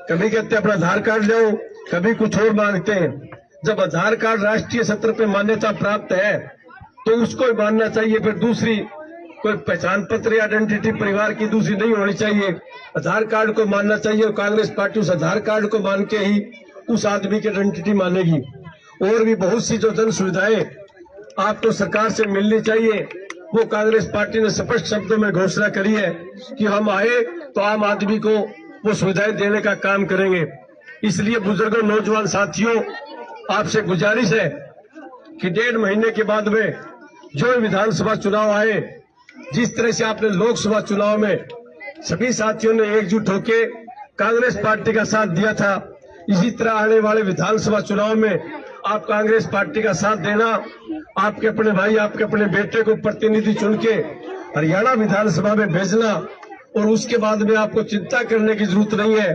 कभी कहते अपना आधार कार्ड लाओ, कभी कुछ और मांगते हैं। जब आधार कार्ड राष्ट्रीय स्तर पे मान्यता प्राप्त है तो उसको ही मानना चाहिए, फिर दूसरी कोई पहचान पत्र या आइडेंटिटी परिवार की दूसरी नहीं होनी चाहिए, आधार कार्ड को मानना चाहिए। और कांग्रेस पार्टी उस आधार कार्ड को मान के ही उस आदमी की आइडेंटिटी मानेगी। और भी बहुत सी जो जन सुविधाएं आपको सरकार से मिलनी चाहिए, वो कांग्रेस पार्टी ने स्पष्ट शब्दों में घोषणा करी है कि हम आए तो आम आदमी को वो सुविधाएं देने का काम करेंगे। इसलिए बुजुर्गों, नौजवान साथियों, आपसे गुजारिश है कि 1.5 महीने के बाद में जो विधानसभा चुनाव आए, जिस तरह से आपने लोकसभा चुनाव में सभी साथियों ने एकजुट होकर कांग्रेस पार्टी का साथ दिया था, इसी तरह आने वाले विधानसभा चुनाव में आप कांग्रेस पार्टी का साथ देना। आपके अपने भाई, आपके अपने बेटे को प्रतिनिधि चुन के हरियाणा विधानसभा में भेजना। और उसके बाद में आपको चिंता करने की जरूरत नहीं है,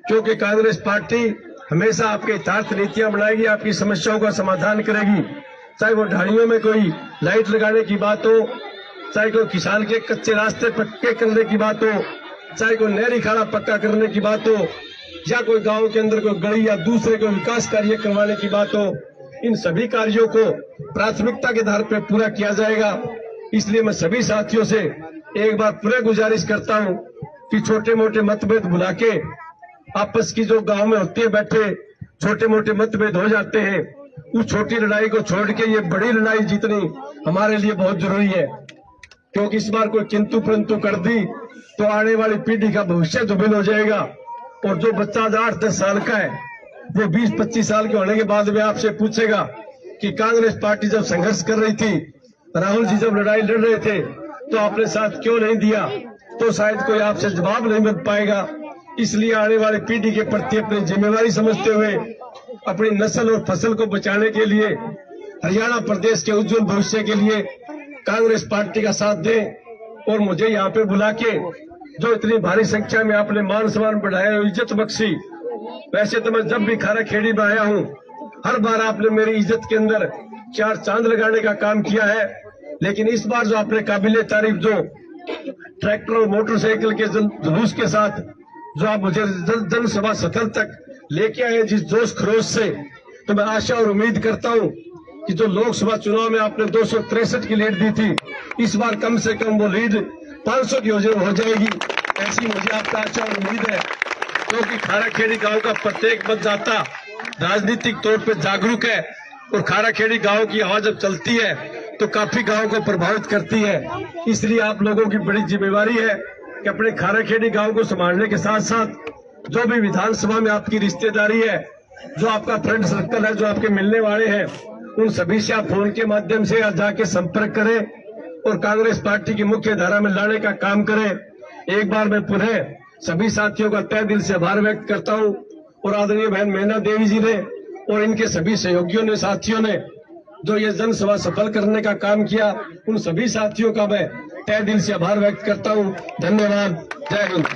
क्योंकि कांग्रेस पार्टी हमेशा आपके हितार्थ नीतियां बनाएगी, आपकी समस्याओं का समाधान करेगी। चाहे वो ढाणियों में कोई लाइट लगाने की बात हो, चाहे कोई किसान के कच्चे रास्ते पक्के करने की बात हो, चाहे कोई नहरी खाड़ा पक्का करने की बात हो, या कोई गांव के अंदर कोई गली या दूसरे कोई विकास कार्य करवाने की बात हो, इन सभी कार्यों को प्राथमिकता के आधार पर पूरा किया जाएगा। इसलिए मैं सभी साथियों से एक बार पुनः गुजारिश करता हूं कि छोटे मोटे मतभेद भुला के आपस की जो गांव में होते हैं, बैठे छोटे मोटे मतभेद हो जाते हैं, उस छोटी लड़ाई को छोड़ के ये बड़ी लड़ाई जीतनी हमारे लिए बहुत जरूरी है। क्योंकि इस बार कोई किंतु परंतु कर दी तो आने वाली पीढ़ी का भविष्य दुर्बल हो जाएगा। और जो बच्चा 8-10 साल का है वो 20-25 साल के होने के बाद में आपसे पूछेगा कि कांग्रेस पार्टी जब संघर्ष कर रही थी, राहुल जी जब लड़ाई लड़ रहे थे तो आपने साथ क्यों नहीं दिया, तो शायद कोई आपसे जवाब नहीं मिल पाएगा। इसलिए आने वाली पीढ़ी के प्रति अपनी जिम्मेवारी समझते हुए अपनी नस्ल और फसल को बचाने के लिए, हरियाणा प्रदेश के उज्जवल भविष्य के लिए कांग्रेस पार्टी का साथ दें। और मुझे यहाँ पे बुला के जो इतनी भारी संख्या में आपने मान सम्मान बढ़ाया, इज्जत बख्शी। वैसे तो मैं जब भी खारा खेड़ी में आया हूँ, हर बार आपने मेरी इज्जत के अंदर 4 चांद लगाने का काम किया है। लेकिन इस बार जो आपने काबिले तारीफ जो ट्रैक्टर और मोटरसाइकिल के जुलूस के साथ जो आप मुझे जनसभा स्थल तक लेके आए जिस जोश खरोश से, तो मैं आशा और उम्मीद करता हूं कि जो लोकसभा चुनाव में आपने 263 की लीड दी थी, इस बार कम से कम वो लीड 500 की हो जाएगी, ऐसी मुझे आपका आशा और उम्मीद है। क्योंकि खाराखेड़ी गांव का प्रत्येक मतदाता राजनीतिक तौर पे जागरूक है और खाराखेड़ी गांव की आवाज जब चलती है तो काफी गांव को प्रभावित करती है। इसलिए आप लोगों की बड़ी जिम्मेवारी है कि अपने खाराखेड़ी गांव को संभालने के साथ साथ जो भी विधानसभा में आपकी रिश्तेदारी है, जो आपका फ्रेंड सर्कल है, जो आपके मिलने वाले हैं, उन सभी से आप फोन के माध्यम से जाके संपर्क करें और कांग्रेस पार्टी की मुख्य धारा में लाने का काम करें। एक बार मैं पुनः सभी साथियों का तहे दिल से आभार व्यक्त करता हूं और आदरणीय बहन मैना देवी जी ने और इनके सभी सहयोगियों ने, साथियों ने जो ये जनसभा सफल करने का काम किया, उन सभी साथियों का मैं तहे दिल से आभार व्यक्त करता हूं। धन्यवाद। जय हिंद।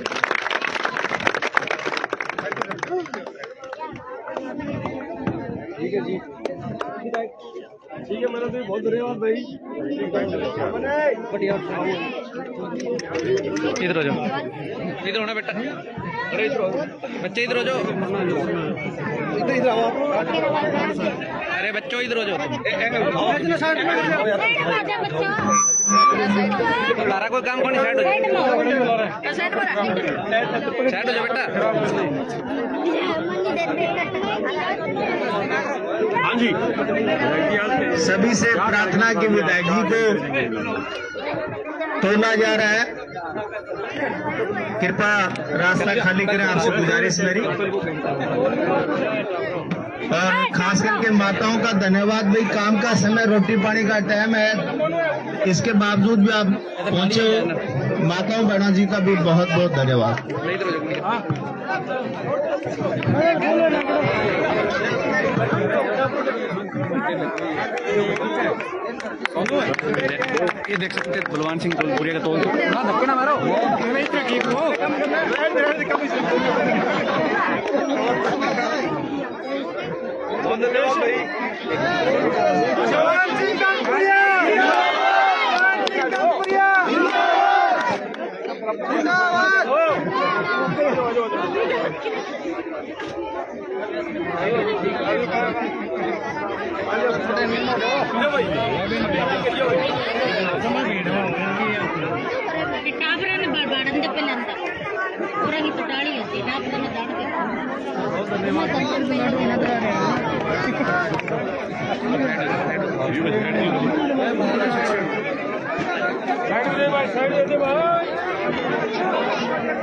ठीक है मेरा तो बहुत धन्यवाद भाई। इधर हो जाओ, इधर होना बेटा, अरे इधर बच्चे, इधर हो जाओ, इधर आओ, अरे बच्चों इधर हो जाओ। तारा कोई काम करनी, साइड हो जाओ बेटा। हाँ जी, सभी से प्रार्थना की विधायक जी को तोड़ना जा रहा है, कृपया रास्ता खाली करें, आपसे गुजारिश मेरी। और खास करके माताओं का धन्यवाद भाई, काम का समय, रोटी पानी का टाइम है, इसके बावजूद भी आप पहुंचे हो। माताओं बहनों जी का भी बहुत बहुत धन्यवाद। ये देख सकते हैं बलवान सिंह तोलपुरिया का तोल धक्के ना मारो, ठीक हो।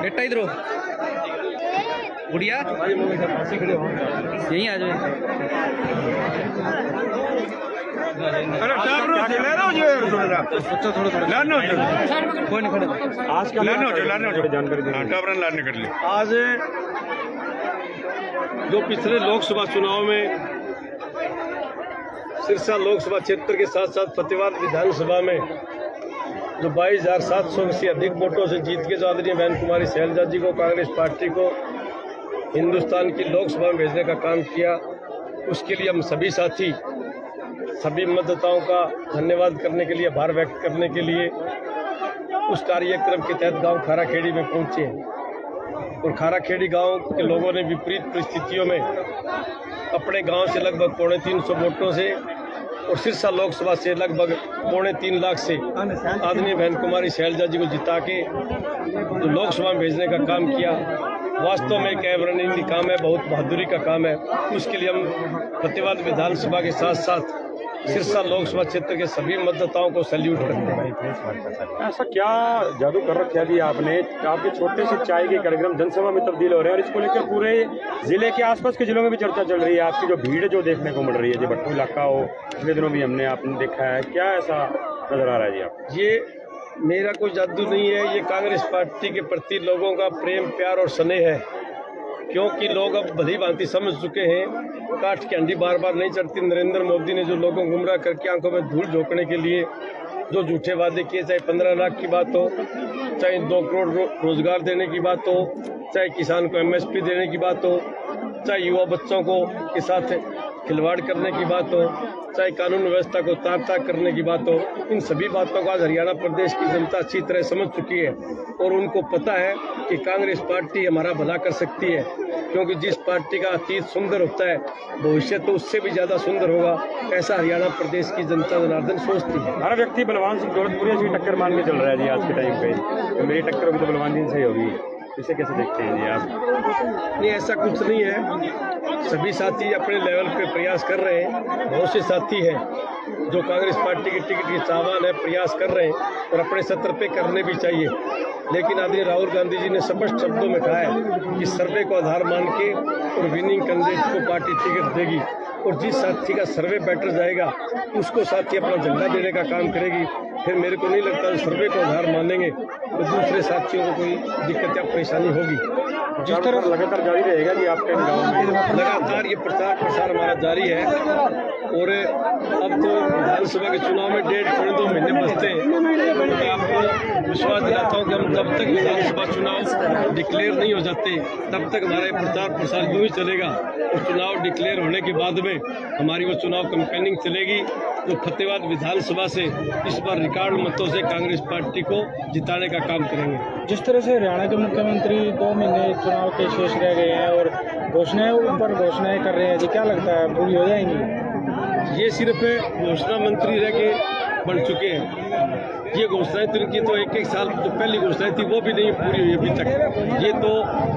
बेटा इधर हो, गुड़िया यहीं आ जाए। आज जो पिछले लोकसभा चुनाव में सिरसा लोकसभा क्षेत्र के साथ साथ फतेहाबाद विधानसभा में जो 22,700 से अधिक वोटों से जीत के जो आदरणीय बहन कुमारी शैलजा जी को, कांग्रेस पार्टी को हिंदुस्तान की लोकसभा में भेजने का काम किया, उसके लिए हम सभी साथी, सभी मतदाताओं का धन्यवाद करने के लिए, आभार व्यक्त करने के लिए उस कार्यक्रम के तहत गांव खाराखेड़ी में पहुंचे। और खाराखेड़ी गांव के लोगों ने विपरीत परिस्थितियों में अपने गांव से लगभग 350 वोटों से और सिरसा लोकसभा से लगभग 3.25 लाख से आदरणीय बहन कुमारी शैलजा जी को जिता के जो लोकसभा में भेजने का काम किया, वास्तव में एक अवर्णनीय काम है, बहुत बहादुरी का काम है। उसके लिए हम फतेहाबाद विधानसभा के साथ साथ सिरसा लोकसभा क्षेत्र के सभी मतदाताओं को सैल्यूट करते हैं। ऐसा क्या जादू कर रखा दिया आपने, आपके छोटे से चाय के कार्यक्रम जनसभा में तब्दील हो रहे हैं और इसको लेकर पूरे जिले के आसपास के जिलों में भी चर्चा चल रही है। आपकी जो भीड़ जो देखने को मिल रही है, जो भट्टू इलाका हो, पिछले दिनों भी आपने देखा है, क्या ऐसा नजर आ रहा है जी आप? ये मेरा कोई जादू नहीं है, ये कांग्रेस पार्टी के प्रति लोगों का प्रेम, प्यार और स्नेह है। क्योंकि लोग अब भली भांति समझ चुके हैं, काठ की हंडी बार बार नहीं चढ़ती। नरेंद्र मोदी ने जो लोगों को गुमराह करके आंखों में धूल झोंकने के लिए जो झूठे वादे किए, चाहे 15 लाख की बात हो, चाहे 2 करोड़ रोजगार देने की बात हो, चाहे किसान को MSP देने की बात हो, चाहे युवा बच्चों को के साथ खिलवाड़ करने की बात हो, चाहे कानून व्यवस्था को ताक-ताक करने की बात हो, इन सभी बातों को आज हरियाणा प्रदेश की जनता अच्छी तरह समझ चुकी है और उनको पता है कि कांग्रेस पार्टी हमारा भला कर सकती है, क्योंकि जिस पार्टी का अतीत सुंदर होता है भविष्य तो उससे भी ज्यादा सुंदर होगा, ऐसा हरियाणा प्रदेश की जनता जनार्दन सोचती है। हर व्यक्ति बलवान सिंह दौलतपुरिया से टक्कर मान के चल रहा है जी आज के टाइम पे, तो मेरी टक्कर होगी तो बलवान जी से ही होगी, इसे कैसे देखते हैं जी आप? नहीं, ऐसा कुछ नहीं है, सभी साथी अपने लेवल पे प्रयास कर रहे हैं। बहुत से साथी हैं जो कांग्रेस पार्टी की टिकट की चाहवान है, प्रयास कर रहे हैं और अपने सत्र पे करने भी चाहिए, लेकिन आदरणीय राहुल गांधी जी ने स्पष्ट शब्दों में कहा है कि सर्वे को आधार मान के और विनिंग कैंडिडेट को पार्टी टिकट देगी और जिस साथी का सर्वे बेटर जाएगा उसको साथी अपना झंडा देने का काम करेगी। फिर मेरे को नहीं लगता सर्वे को आधार मानेंगे तो दूसरे साथियों को कोई दिक्कत या परेशानी होगी। जिस तरह लगातार जारी रहेगा जी आपके गाँव में? लगातार ये प्रचार प्रसार हमारा जारी है और अब तो विधानसभा के चुनाव में 1.5-2 महीने बचते हैं, तो मैं आपको विश्वास दिलाता हूँ कि हम जब तक विधानसभा चुनाव डिक्लेयर नहीं हो जाते तब तक हमारा प्रचार प्रसार यूँ ही चलेगा और चुनाव डिक्लेयर होने के बाद में हमारी वो चुनाव कैंपेनिंग चलेगी। तो फतेहाबाद विधानसभा से इस बार रिकॉर्ड मतों से कांग्रेस पार्टी को जिताने का काम करेंगे। जिस तरह से हरियाणा के मुख्यमंत्री 2 महीने चुनाव के शेष रह गए हैं और घोषणाएं ऊपर घोषणाएं कर रहे हैं जी, क्या लगता है पूरी हो जाएंगी? ये सिर्फ घोषणा मंत्री रह के बन चुके हैं। ये घोषणाएं तो इनकी तो 1-1 साल जो पहली घोषणाएं थी वो भी नहीं पूरी हुई अभी तक। ये तो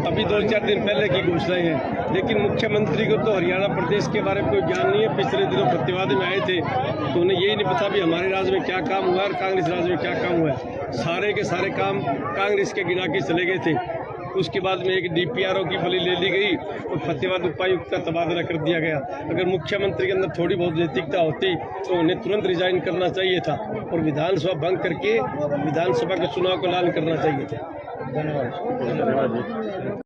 अभी 2-4 दिन पहले की घोषणाएं हैं, लेकिन मुख्यमंत्री को तो हरियाणा प्रदेश के बारे में कोई ज्ञान नहीं है। पिछले दिनों फतेहाबाद में आए थे तो उन्हें यही नहीं पता भी हमारे राज्य में क्या काम हुआ और कांग्रेस राज्य में क्या काम हुआ है। सारे के सारे काम कांग्रेस के गिना के चले गए थे। उसके बाद में एक DPRO की बलि ले ली गई और फतेहाबाद उपायुक्त का तबादला कर दिया गया। अगर मुख्यमंत्री के अंदर थोड़ी बहुत नैतिकता होती तो उन्हें तुरंत रिजाइन करना चाहिए था और विधानसभा भंग करके विधानसभा के चुनाव को ऐलान करना चाहिए था। धन्यवाद जी।